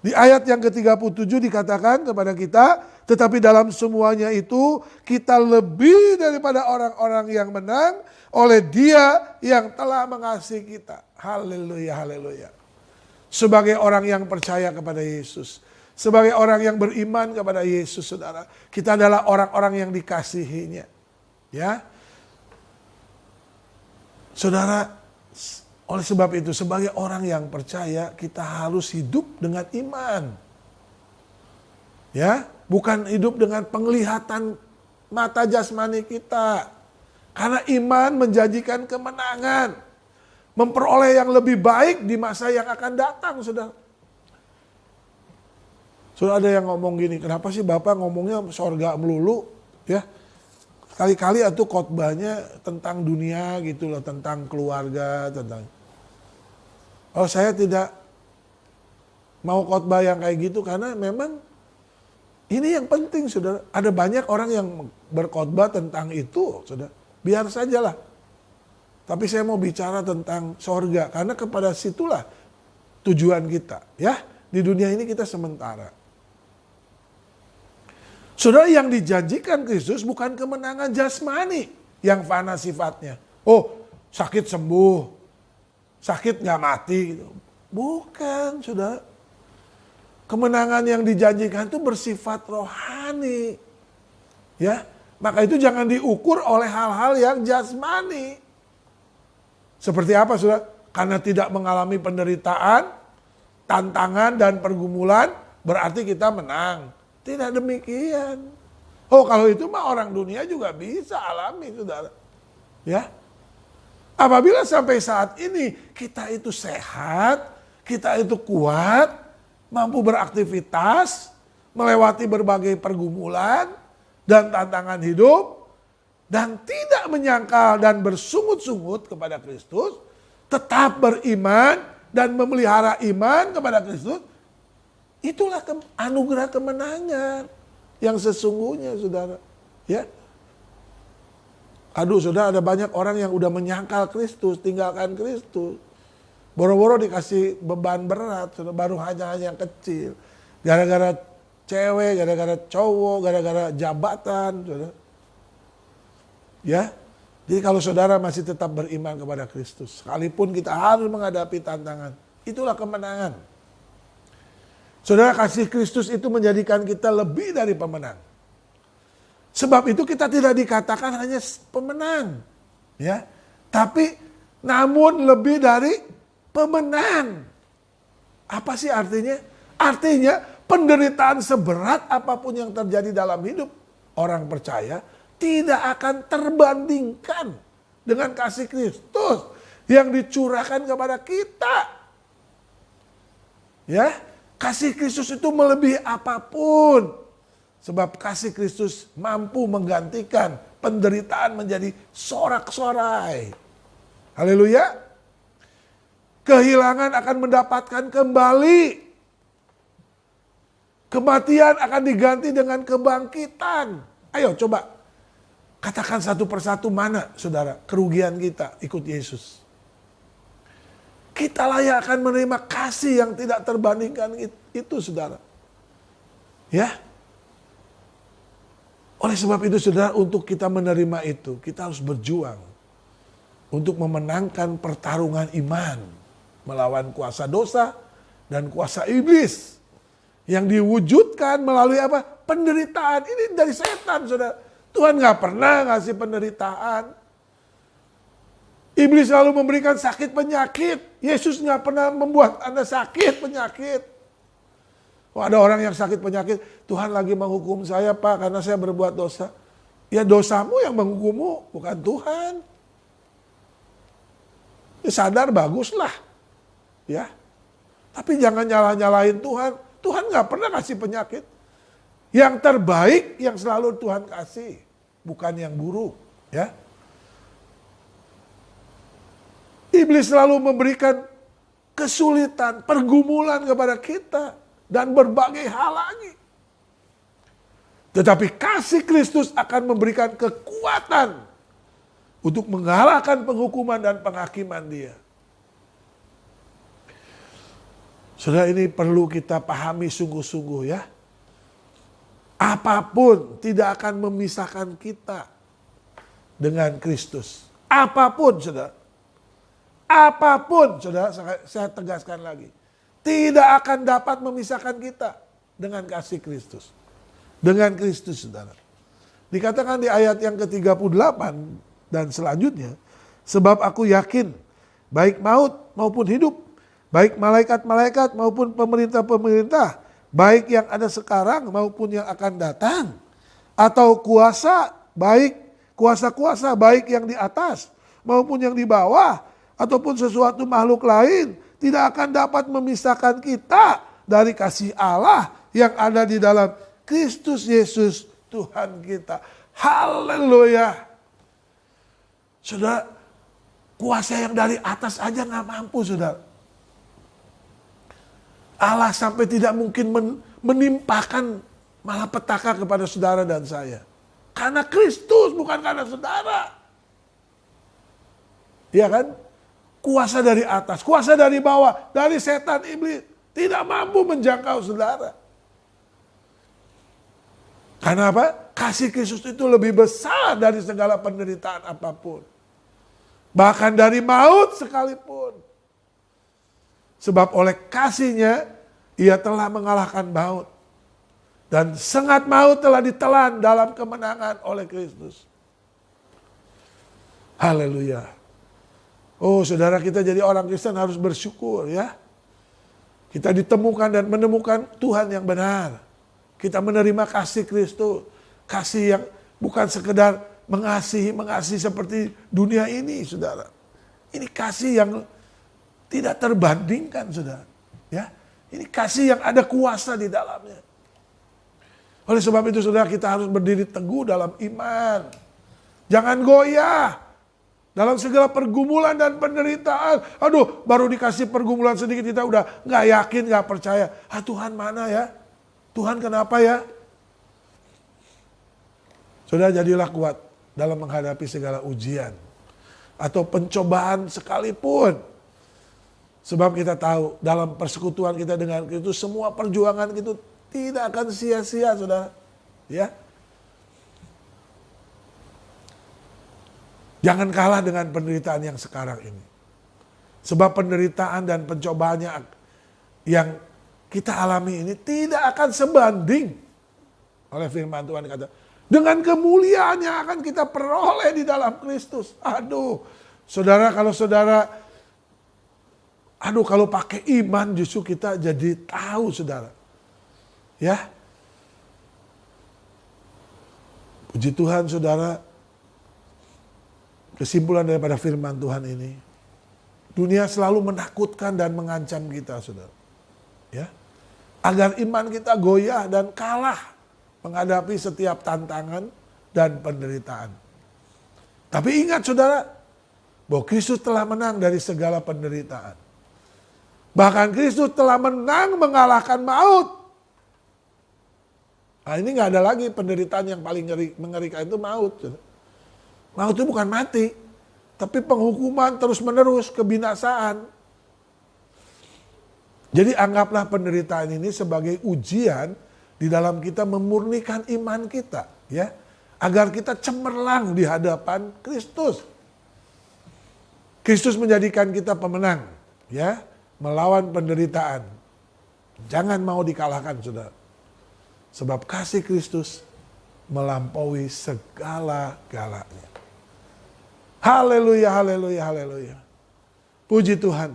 Di ayat yang ke-37 dikatakan kepada kita, tetapi dalam semuanya itu kita lebih daripada orang-orang yang menang oleh Dia yang telah mengasihi kita. Haleluya, haleluya. Sebagai orang yang percaya kepada Yesus, sebagai orang yang beriman kepada Yesus, saudara, kita adalah orang-orang yang dikasihinya. Ya. Saudara, oleh sebab itu, sebagai orang yang percaya, kita harus hidup dengan iman. Ya, bukan hidup dengan penglihatan mata jasmani kita. Karena iman menjanjikan kemenangan, memperoleh yang lebih baik di masa yang akan datang, saudara. Sudah ada yang ngomong gini, kenapa sih Bapak ngomongnya sorga melulu? Ya, kali-kali itu khotbahnya tentang dunia gitu loh, tentang keluarga, tentang. Oh, saya tidak mau khotbah yang kayak gitu karena memang ini yang penting, saudara. Ada banyak orang yang berkhotbah tentang itu, saudara. Biar sajalah. Tapi saya mau bicara tentang sorga karena kepada situlah tujuan kita, ya. Di dunia ini kita sementara. Saudara, yang dijanjikan Kristus bukan kemenangan jasmani yang fana sifatnya. Oh, sakit sembuh, sakit nggak mati. Gitu. Bukan, saudara. Kemenangan yang dijanjikan itu bersifat rohani. Ya, maka itu jangan diukur oleh hal-hal yang jasmani. Seperti apa, saudara? Karena tidak mengalami penderitaan, tantangan dan pergumulan, berarti kita menang. Tidak demikian. Oh, kalau itu mah orang dunia juga bisa alami, saudara. Ya. Apabila sampai saat ini kita itu sehat, kita itu kuat, mampu beraktivitas, melewati berbagai pergumulan dan tantangan hidup, dan tidak menyangkal dan bersungut-sungut kepada Kristus, tetap beriman dan memelihara iman kepada Kristus, itulah anugerah kemenangan yang sesungguhnya, saudara. Ya. Aduh, saudara, ada banyak orang yang udah menyangkal Kristus, tinggalkan Kristus. Boro-boro dikasih beban berat, saudara, baru hanya yang kecil. Gara-gara cewek, gara-gara cowok, gara-gara jabatan, saudara. Ya. Jadi kalau saudara masih tetap beriman kepada Kristus, sekalipun kita harus menghadapi tantangan, itulah kemenangan. Saudara, kasih Kristus itu menjadikan kita lebih dari pemenang. Sebab itu kita tidak dikatakan hanya pemenang, ya, tapi namun lebih dari pemenang. Apa sih artinya? Artinya penderitaan seberat apapun yang terjadi dalam hidup orang percaya tidak akan terbandingkan dengan kasih Kristus yang dicurahkan kepada kita. Ya. Kasih Kristus itu melebihi apapun. Sebab kasih Kristus mampu menggantikan penderitaan menjadi sorak-sorai. Haleluya. Kehilangan akan mendapatkan kembali. Kematian akan diganti dengan kebangkitan. Ayo coba katakan satu persatu mana, saudara, kerugian kita ikut Yesus. Kita layak akan menerima kasih yang tidak terbandingkan itu, saudara. Ya. Oleh sebab itu, saudara, untuk kita menerima itu, kita harus berjuang untuk memenangkan pertarungan iman melawan kuasa dosa dan kuasa iblis yang diwujudkan melalui apa? Penderitaan. Ini dari setan, saudara. Tuhan gak pernah ngasih penderitaan. Iblis selalu memberikan sakit penyakit. Yesus gak pernah membuat Anda sakit penyakit. Oh, ada orang yang sakit penyakit, Tuhan lagi menghukum saya, Pak, karena saya berbuat dosa. Ya, dosamu yang menghukummu, bukan Tuhan. Ya, sadar, baguslah. Ya. Tapi jangan nyalah-nyalahin Tuhan. Tuhan gak pernah kasih penyakit. Yang terbaik yang selalu Tuhan kasih, bukan yang buruk. Ya. Iblis selalu memberikan kesulitan, pergumulan kepada kita. Dan berbagai hal lagi. Tetapi kasih Kristus akan memberikan kekuatan untuk mengalahkan penghukuman dan penghakiman dia. Saudara, ini perlu kita pahami sungguh-sungguh, ya. Apapun tidak akan memisahkan kita dengan Kristus. Apapun, saudara. Apapun, saudara, saya tegaskan lagi. Tidak akan dapat memisahkan kita dengan kasih Kristus. Dengan Kristus, saudara. Dikatakan di ayat yang ke-38 dan selanjutnya. Sebab aku yakin, baik maut maupun hidup, baik malaikat-malaikat maupun pemerintah-pemerintah, baik yang ada sekarang maupun yang akan datang, atau kuasa, baik kuasa-kuasa, baik yang di atas maupun yang di bawah, ataupun sesuatu makhluk lain, tidak akan dapat memisahkan kita dari kasih Allah yang ada di dalam Kristus Yesus Tuhan kita. Haleluya. Saudara, kuasa yang dari atas aja gak mampu, saudara. Allah sampai tidak mungkin menimpakan malapetaka kepada saudara dan saya. Karena Kristus, bukan karena saudara. Iya kan? Kuasa dari atas, kuasa dari bawah, dari setan iblis. Tidak mampu menjangkau saudara. Karena apa? Kasih Kristus itu lebih besar dari segala penderitaan apapun. Bahkan dari maut sekalipun. Sebab oleh kasihnya, ia telah mengalahkan maut. Dan sengat maut telah ditelan dalam kemenangan oleh Kristus. Haleluya. Oh saudara, kita jadi orang Kristen harus bersyukur ya. Kita ditemukan dan menemukan Tuhan yang benar. Kita menerima kasih Kristus. Kasih yang bukan sekedar mengasihi seperti dunia ini, saudara. Ini kasih yang tidak terbandingkan, saudara. Ya, ini kasih yang ada kuasa di dalamnya. Oleh sebab itu, saudara, kita harus berdiri teguh dalam iman. Jangan goyah. Dalam segala pergumulan dan penderitaan. Aduh, baru dikasih pergumulan sedikit kita udah gak yakin, gak percaya. Ah, Tuhan mana ya? Tuhan kenapa ya? Saudara, jadilah kuat dalam menghadapi segala ujian. Atau pencobaan sekalipun. Sebab kita tahu dalam persekutuan kita dengan Kristus, semua perjuangan itu tidak akan sia-sia, saudara. Ya. Jangan kalah dengan penderitaan yang sekarang ini. Sebab penderitaan dan pencobaannya yang kita alami ini tidak akan sebanding. Oleh firman Tuhan kata, dengan kemuliaan yang akan kita peroleh di dalam Kristus. Aduh, saudara, kalau pakai iman justru kita jadi tahu, saudara. Ya. Puji Tuhan, saudara. Kesimpulan daripada firman Tuhan ini, dunia selalu menakutkan dan mengancam kita, saudara. Ya, agar iman kita goyah dan kalah menghadapi setiap tantangan dan penderitaan. Tapi ingat, saudara, bahwa Kristus telah menang dari segala penderitaan. Bahkan Kristus telah menang mengalahkan maut. Nah, ini nggak ada lagi penderitaan yang paling mengerikan, itu maut, saudara. Maut itu bukan mati, tapi penghukuman terus-menerus, kebinasaan. Jadi anggaplah penderitaan ini sebagai ujian di dalam kita memurnikan iman kita, ya, agar kita cemerlang di hadapan Kristus. Kristus menjadikan kita pemenang, ya, melawan penderitaan. Jangan mau dikalahkan, saudara. Sebab kasih Kristus melampaui segala-galanya. Haleluya, haleluya, haleluya. Puji Tuhan.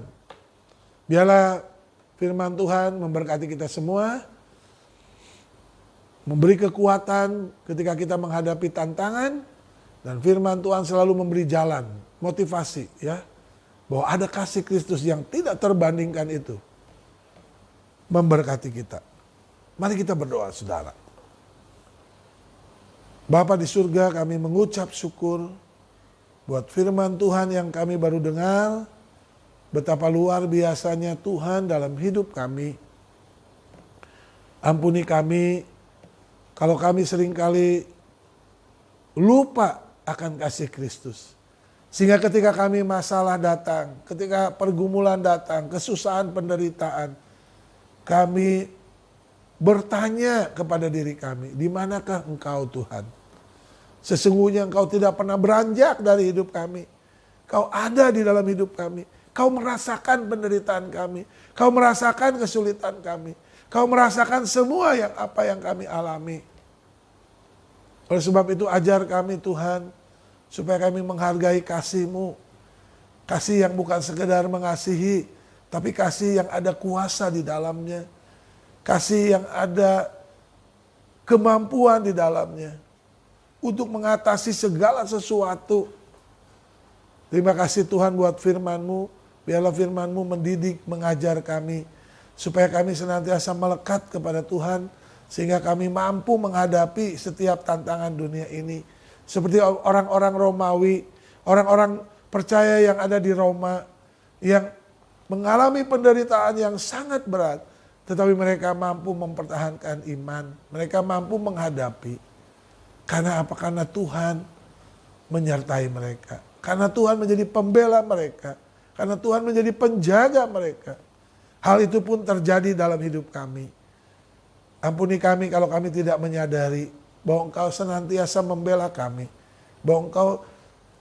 Biarlah firman Tuhan memberkati kita semua. Memberi kekuatan ketika kita menghadapi tantangan. Dan firman Tuhan selalu memberi jalan, motivasi, ya. Bahwa ada kasih Kristus yang tidak terbandingkan itu. Memberkati kita. Mari kita berdoa, saudara. Bapa di surga, kami mengucap syukur buat firman Tuhan yang kami baru dengar, betapa luar biasanya Tuhan dalam hidup kami. Ampuni kami kalau kami seringkali lupa akan kasih Kristus. Sehingga ketika kami masalah datang, ketika pergumulan datang, kesusahan, penderitaan, kami bertanya kepada diri kami, di manakah Engkau, Tuhan? Sesungguhnya Engkau tidak pernah beranjak dari hidup kami. Kau ada di dalam hidup kami. Kau merasakan penderitaan kami. Kau merasakan kesulitan kami. Kau merasakan semua apa yang kami alami. Oleh sebab itu ajar kami, Tuhan, supaya kami menghargai kasih-Mu. Kasih yang bukan sekedar mengasihi, tapi kasih yang ada kuasa di dalamnya. Kasih yang ada kemampuan di dalamnya. Untuk mengatasi segala sesuatu. Terima kasih Tuhan buat firman-Mu. Biarlah firman-Mu mendidik, mengajar kami. supaya kami senantiasa melekat kepada Tuhan, sehingga kami mampu menghadapi setiap tantangan dunia ini. Seperti orang-orang Romawi, orang-orang percaya yang ada di Roma, yang mengalami penderitaan yang sangat berat, tetapi mereka mampu mempertahankan iman, mereka mampu menghadapi. Karena apa? Karena Tuhan menyertai mereka. Karena Tuhan menjadi pembela mereka. Karena Tuhan menjadi penjaga mereka. Hal itu pun terjadi dalam hidup kami. Ampuni kami kalau kami tidak menyadari bahwa Engkau senantiasa membela kami. Bahwa Engkau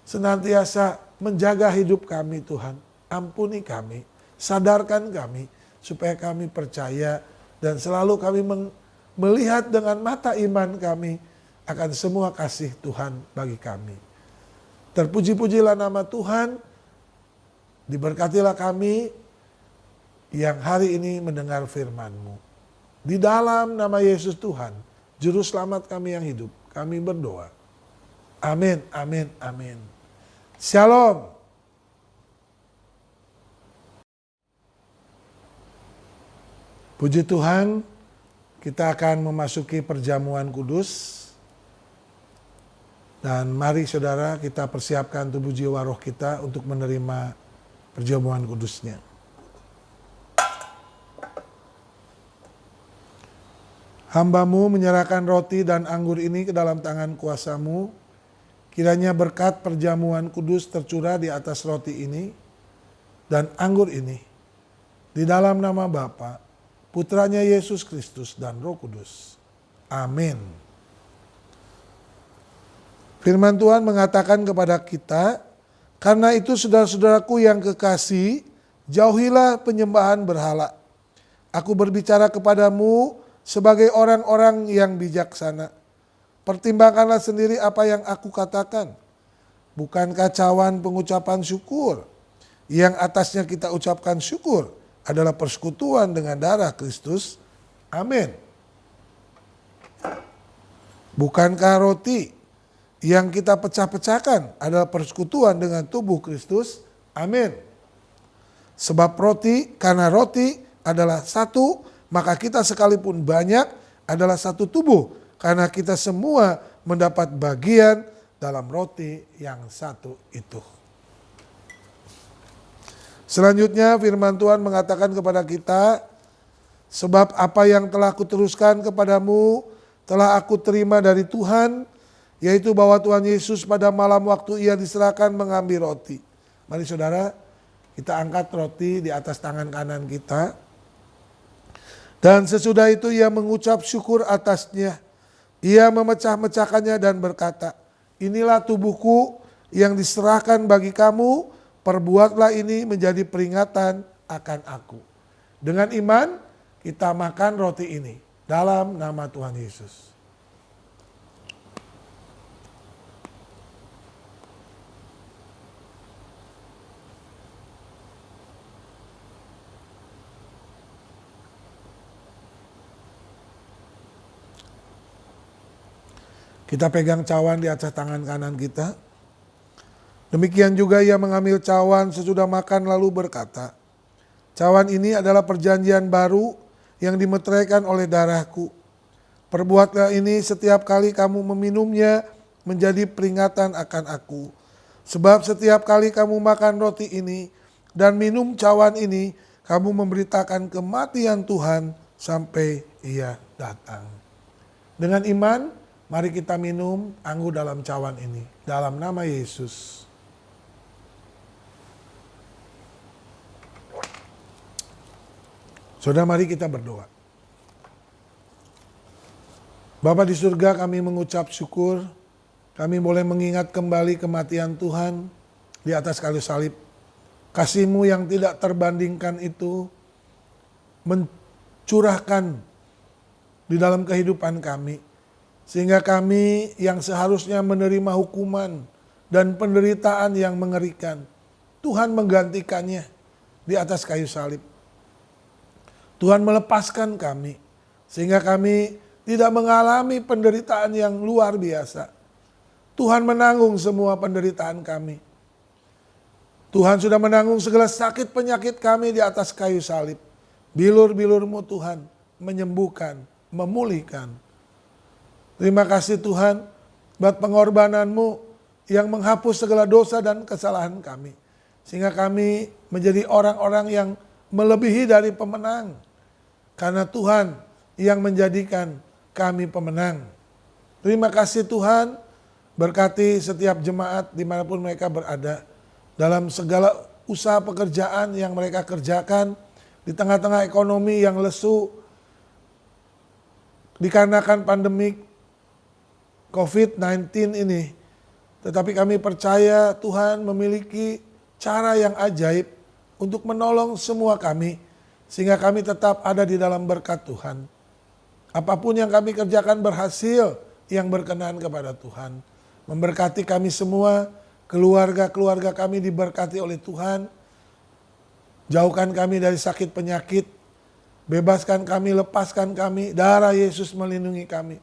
senantiasa menjaga hidup kami, Tuhan. Ampuni kami, sadarkan kami, supaya kami percaya dan selalu kami melihat dengan mata iman kami akan semua kasih Tuhan bagi kami. Terpuji-pujilah nama Tuhan, diberkatilah kami yang hari ini mendengar firman-Mu. Di dalam nama Yesus Tuhan, Juru Selamat kami yang hidup, kami berdoa. Amin, amin, amin. Shalom. Puji Tuhan, kita akan memasuki perjamuan kudus. Dan mari saudara kita persiapkan tubuh jiwa roh kita untuk menerima perjamuan kudusnya. Hamba-Mu menyerahkan roti dan anggur ini ke dalam tangan kuasa-Mu. Kiranya berkat perjamuan kudus tercurah di atas roti ini dan anggur ini. Di dalam nama Bapa, Putranya Yesus Kristus dan Roh Kudus. Amin. Firman Tuhan mengatakan kepada kita, karena itu saudara-saudaraku yang kekasih, jauhilah penyembahan berhala. Aku berbicara kepadamu sebagai orang-orang yang bijaksana. Pertimbangkanlah sendiri apa yang aku katakan. Bukankah cawan pengucapan syukur, yang atasnya kita ucapkan syukur, adalah persekutuan dengan darah Kristus? Amin. Bukankah roti yang kita pecah-pecahkan adalah persekutuan dengan tubuh Kristus? Amin. Sebab karena roti adalah satu, maka kita sekalipun banyak adalah satu tubuh. Karena kita semua mendapat bagian dalam roti yang satu itu. Selanjutnya firman Tuhan mengatakan kepada kita, sebab apa yang telah kuteruskan kepadamu telah aku terima dari Tuhan, yaitu bahwa Tuhan Yesus pada malam waktu ia diserahkan mengambil roti. Mari saudara, kita angkat roti di atas tangan kanan kita. Dan sesudah itu ia mengucap syukur atasnya. Ia memecah-mecahkannya dan berkata, inilah tubuhku yang diserahkan bagi kamu, perbuatlah ini menjadi peringatan akan aku. Dengan iman kita makan roti ini dalam nama Tuhan Yesus. Kita pegang cawan di atas tangan kanan kita. Demikian juga ia mengambil cawan sesudah makan lalu berkata, cawan ini adalah perjanjian baru yang dimeteraikan oleh darahku. Perbuatlah ini setiap kali kamu meminumnya menjadi peringatan akan aku. Sebab setiap kali kamu makan roti ini dan minum cawan ini, kamu memberitakan kematian Tuhan sampai ia datang. Dengan iman, mari kita minum anggur dalam cawan ini. Dalam nama Yesus. Saudara, mari kita berdoa. Bapa di surga, kami mengucap syukur. Kami boleh mengingat kembali kematian Tuhan di atas kayu salib. Kasih-Mu yang tidak terbandingkan itu mencurahkan di dalam kehidupan kami. Sehingga kami yang seharusnya menerima hukuman dan penderitaan yang mengerikan, Tuhan menggantikannya di atas kayu salib. Tuhan melepaskan kami, sehingga kami tidak mengalami penderitaan yang luar biasa. Tuhan menanggung semua penderitaan kami. Tuhan sudah menanggung segala sakit penyakit kami di atas kayu salib. Bilur-bilur-Mu Tuhan menyembuhkan, memulihkan. Terima kasih Tuhan buat pengorbanan-Mu yang menghapus segala dosa dan kesalahan kami. Sehingga kami menjadi orang-orang yang melebihi dari pemenang. Karena Tuhan yang menjadikan kami pemenang. Terima kasih Tuhan, berkati setiap jemaat dimanapun mereka berada. Dalam segala usaha pekerjaan yang mereka kerjakan, di tengah-tengah ekonomi yang lesu, dikarenakan pandemik COVID-19 ini. Tetapi kami percaya Tuhan memiliki cara yang ajaib untuk menolong semua kami. Sehingga kami tetap ada di dalam berkat Tuhan. Apapun yang kami kerjakan berhasil yang berkenan kepada Tuhan. Memberkati kami semua, keluarga-keluarga kami diberkati oleh Tuhan. Jauhkan kami dari sakit penyakit. Bebaskan kami, lepaskan kami. Darah Yesus melindungi kami.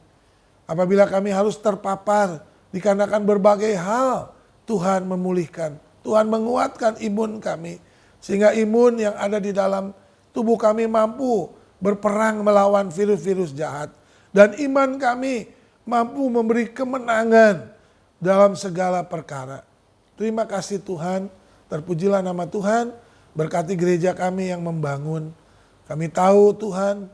Apabila kami harus terpapar dikarenakan berbagai hal, Tuhan memulihkan. Tuhan menguatkan imun kami. Sehingga imun yang ada di dalam tubuh kami mampu berperang melawan virus-virus jahat. Dan iman kami mampu memberi kemenangan dalam segala perkara. Terima kasih Tuhan, terpujilah nama Tuhan, berkati gereja kami yang membangun. Kami tahu Tuhan,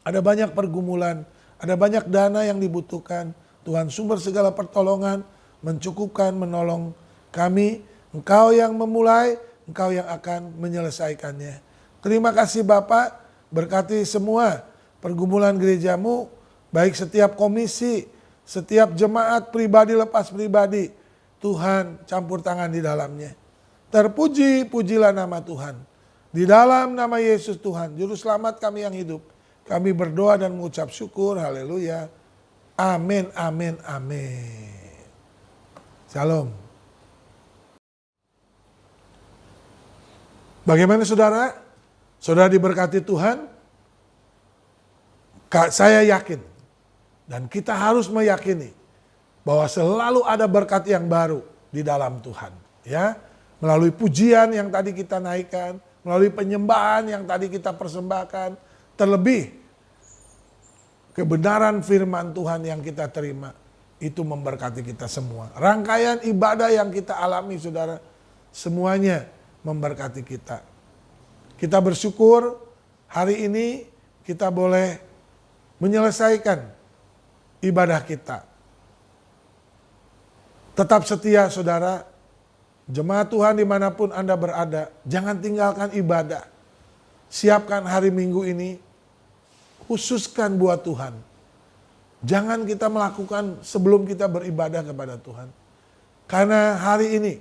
ada banyak pergumulan, ada banyak dana yang dibutuhkan. Tuhan sumber segala pertolongan, mencukupkan, menolong kami. Engkau yang memulai, Engkau yang akan menyelesaikannya. Terima kasih Bapak, berkati semua pergumulan gerejamu, baik setiap komisi, setiap jemaat pribadi lepas pribadi. Tuhan campur tangan di dalamnya. Terpuji, pujilah nama Tuhan. Di dalam nama Yesus Tuhan, Juru Selamat kami yang hidup. Kami berdoa dan mengucap syukur, haleluya. Amin, amin, amin. Shalom. Bagaimana saudara? Saudara diberkati Tuhan? Saya yakin. Dan kita harus meyakini bahwa selalu ada berkat yang baru di dalam Tuhan. Ya, melalui pujian yang tadi kita naikkan, melalui penyembahan yang tadi kita persembahkan, terlebih kebenaran firman Tuhan yang kita terima, itu memberkati kita semua. Rangkaian ibadah yang kita alami saudara, semuanya memberkati kita. Kita bersyukur hari ini kita boleh menyelesaikan ibadah kita. Tetap setia saudara, jemaat Tuhan dimanapun Anda berada, jangan tinggalkan ibadah. Siapkan hari Minggu ini, khususkan buat Tuhan. Jangan kita melakukan sebelum kita beribadah kepada Tuhan. Karena hari ini,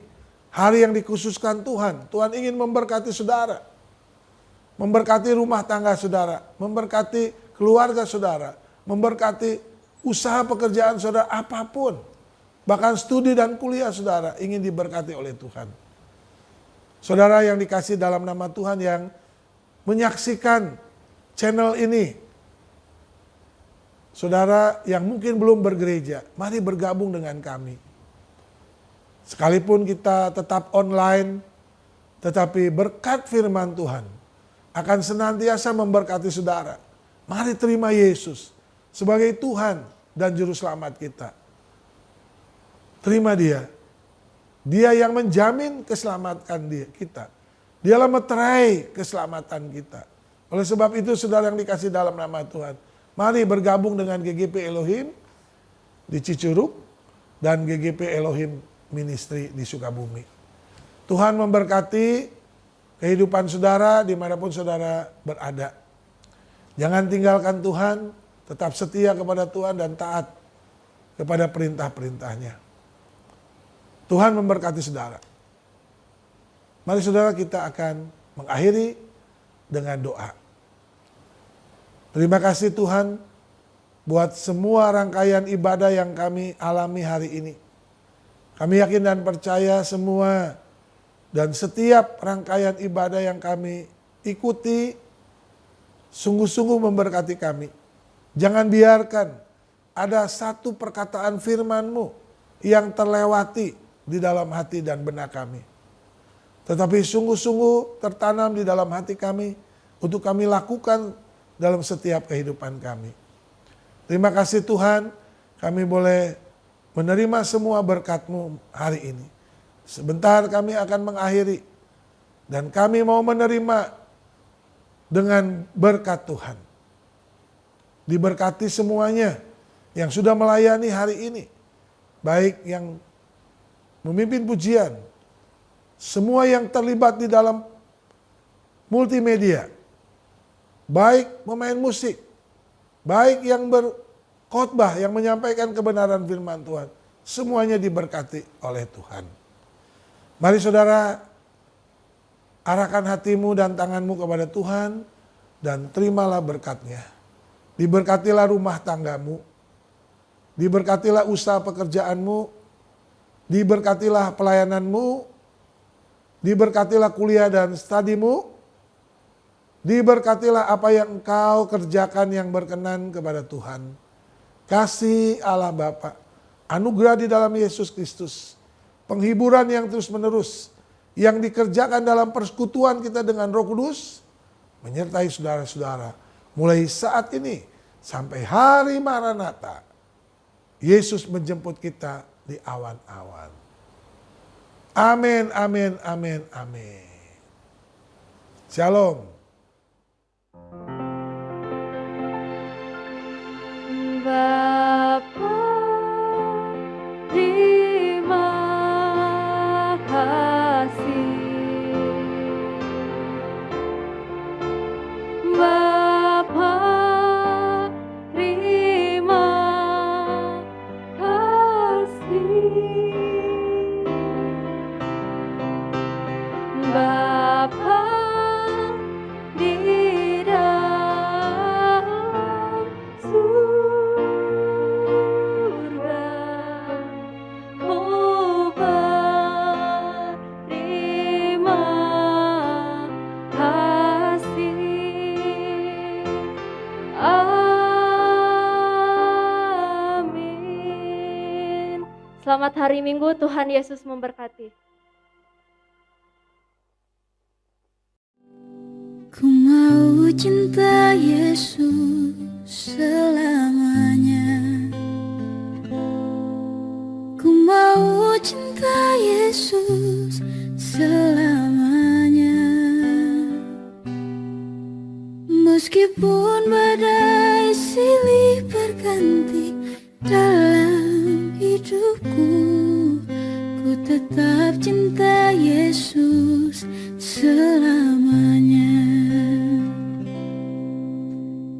hari yang dikhususkan Tuhan, Tuhan ingin memberkati saudara. Memberkati rumah tangga saudara, memberkati keluarga saudara, memberkati usaha pekerjaan saudara, apapun. Bahkan studi dan kuliah saudara ingin diberkati oleh Tuhan. Saudara yang dikasih dalam nama Tuhan yang menyaksikan channel ini. Saudara yang mungkin belum bergereja, mari bergabung dengan kami. Sekalipun kita tetap online, tetapi berkat firman Tuhan akan senantiasa memberkati saudara. Mari terima Yesus sebagai Tuhan dan Juru Selamat kita. Terima Dia. Dia yang menjamin keselamatan kita. Dialah meterai keselamatan kita. Oleh sebab itu saudara yang dikasih dalam nama Tuhan, mari bergabung dengan GGP Elohim di Cicurug dan GGP Elohim Ministry di Sukabumi. Tuhan memberkati kehidupan saudara dimanapun saudara berada. Jangan tinggalkan Tuhan, tetap setia kepada Tuhan dan taat kepada perintah-perintahnya. Tuhan memberkati saudara. Mari saudara kita akan mengakhiri dengan doa. Terima kasih Tuhan buat semua rangkaian ibadah yang kami alami hari ini. Kami yakin dan percaya semua dan setiap rangkaian ibadah yang kami ikuti sungguh-sungguh memberkati kami. Jangan biarkan ada satu perkataan firman-Mu yang terlewati di dalam hati dan benak kami. Tetapi sungguh-sungguh tertanam di dalam hati kami untuk kami lakukan dalam setiap kehidupan kami. Terima kasih Tuhan, kami boleh menerima semua berkat-Mu hari ini. Sebentar kami akan mengakhiri, dan kami mau menerima dengan berkat Tuhan. Diberkati semuanya yang sudah melayani hari ini, baik yang memimpin pujian, semua yang terlibat di dalam multimedia, baik pemain musik, baik yang berkhotbah, yang menyampaikan kebenaran firman Tuhan, semuanya diberkati oleh Tuhan. Mari saudara, arahkan hatimu dan tanganmu kepada Tuhan dan terimalah berkat-Nya. Diberkatilah rumah tanggamu, diberkatilah usaha pekerjaanmu, diberkatilah pelayananmu, diberkatilah kuliah dan studimu, diberkatilah apa yang engkau kerjakan yang berkenan kepada Tuhan. Kasih Allah Bapa, anugerah di dalam Yesus Kristus, penghiburan yang terus menerus, yang dikerjakan dalam persekutuan kita dengan Roh Kudus, menyertai saudara-saudara, mulai saat ini sampai hari Maranatha. Yesus menjemput kita di awan-awan. Amin, amin, amin, amin. Shalom. Bapa, terima kasih. Bapa, terima kasih. Bapa di dalam surga, oh berterima kasih. Amin. Selamat hari Minggu, Tuhan Yesus memberkati. Ku mau cinta Yesus selamanya. Ku mau cinta Yesus selamanya. Meskipun badai silih berganti dalam hidupku, ku tetap cinta Yesus selamanya.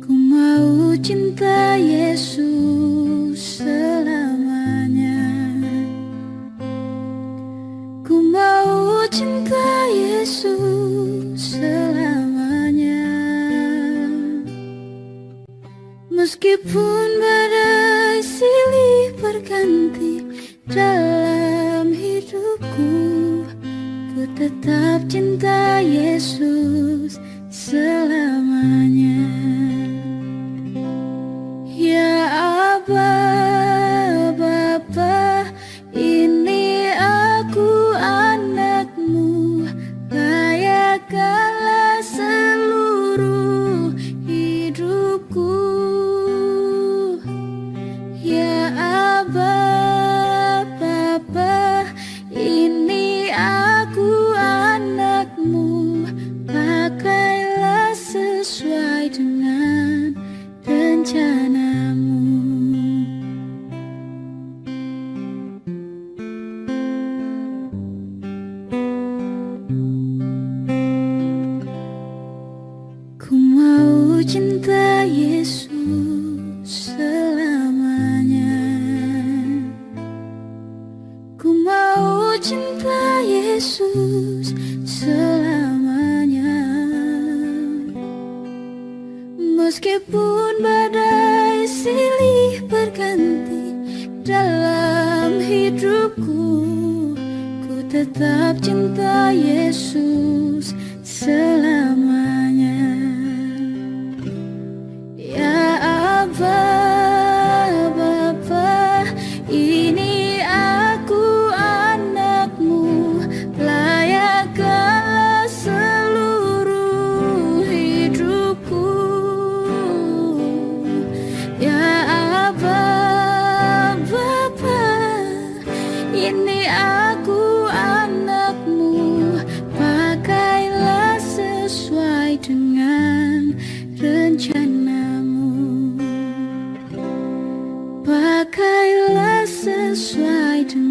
Ku mau cinta Yesus selamanya. Ku mau cinta Yesus selamanya. Meskipun badai silih berganti dalam hidupku, ku tetap cinta Yesus selamanya. Ya Aba, Bapa, ini aku anakmu, layakkanlah seluruh hidupku. Ya Aba, Bapa, ini aku anakmu, pakailah sesuai dengan rencanamu. Ku mau cinta Yesus selamanya. Ku mau cinta Yesus selamanya. Meskipun badai silih berganti dalam hidupku, ku tetap cinta Yesus selamanya. Ya Aba, Bapa, ini aku anakmu, layakkanlah seluruh hidup. ini aku anakmu, pakailah sesuai dengan rencanamu, pakailah sesuai dengan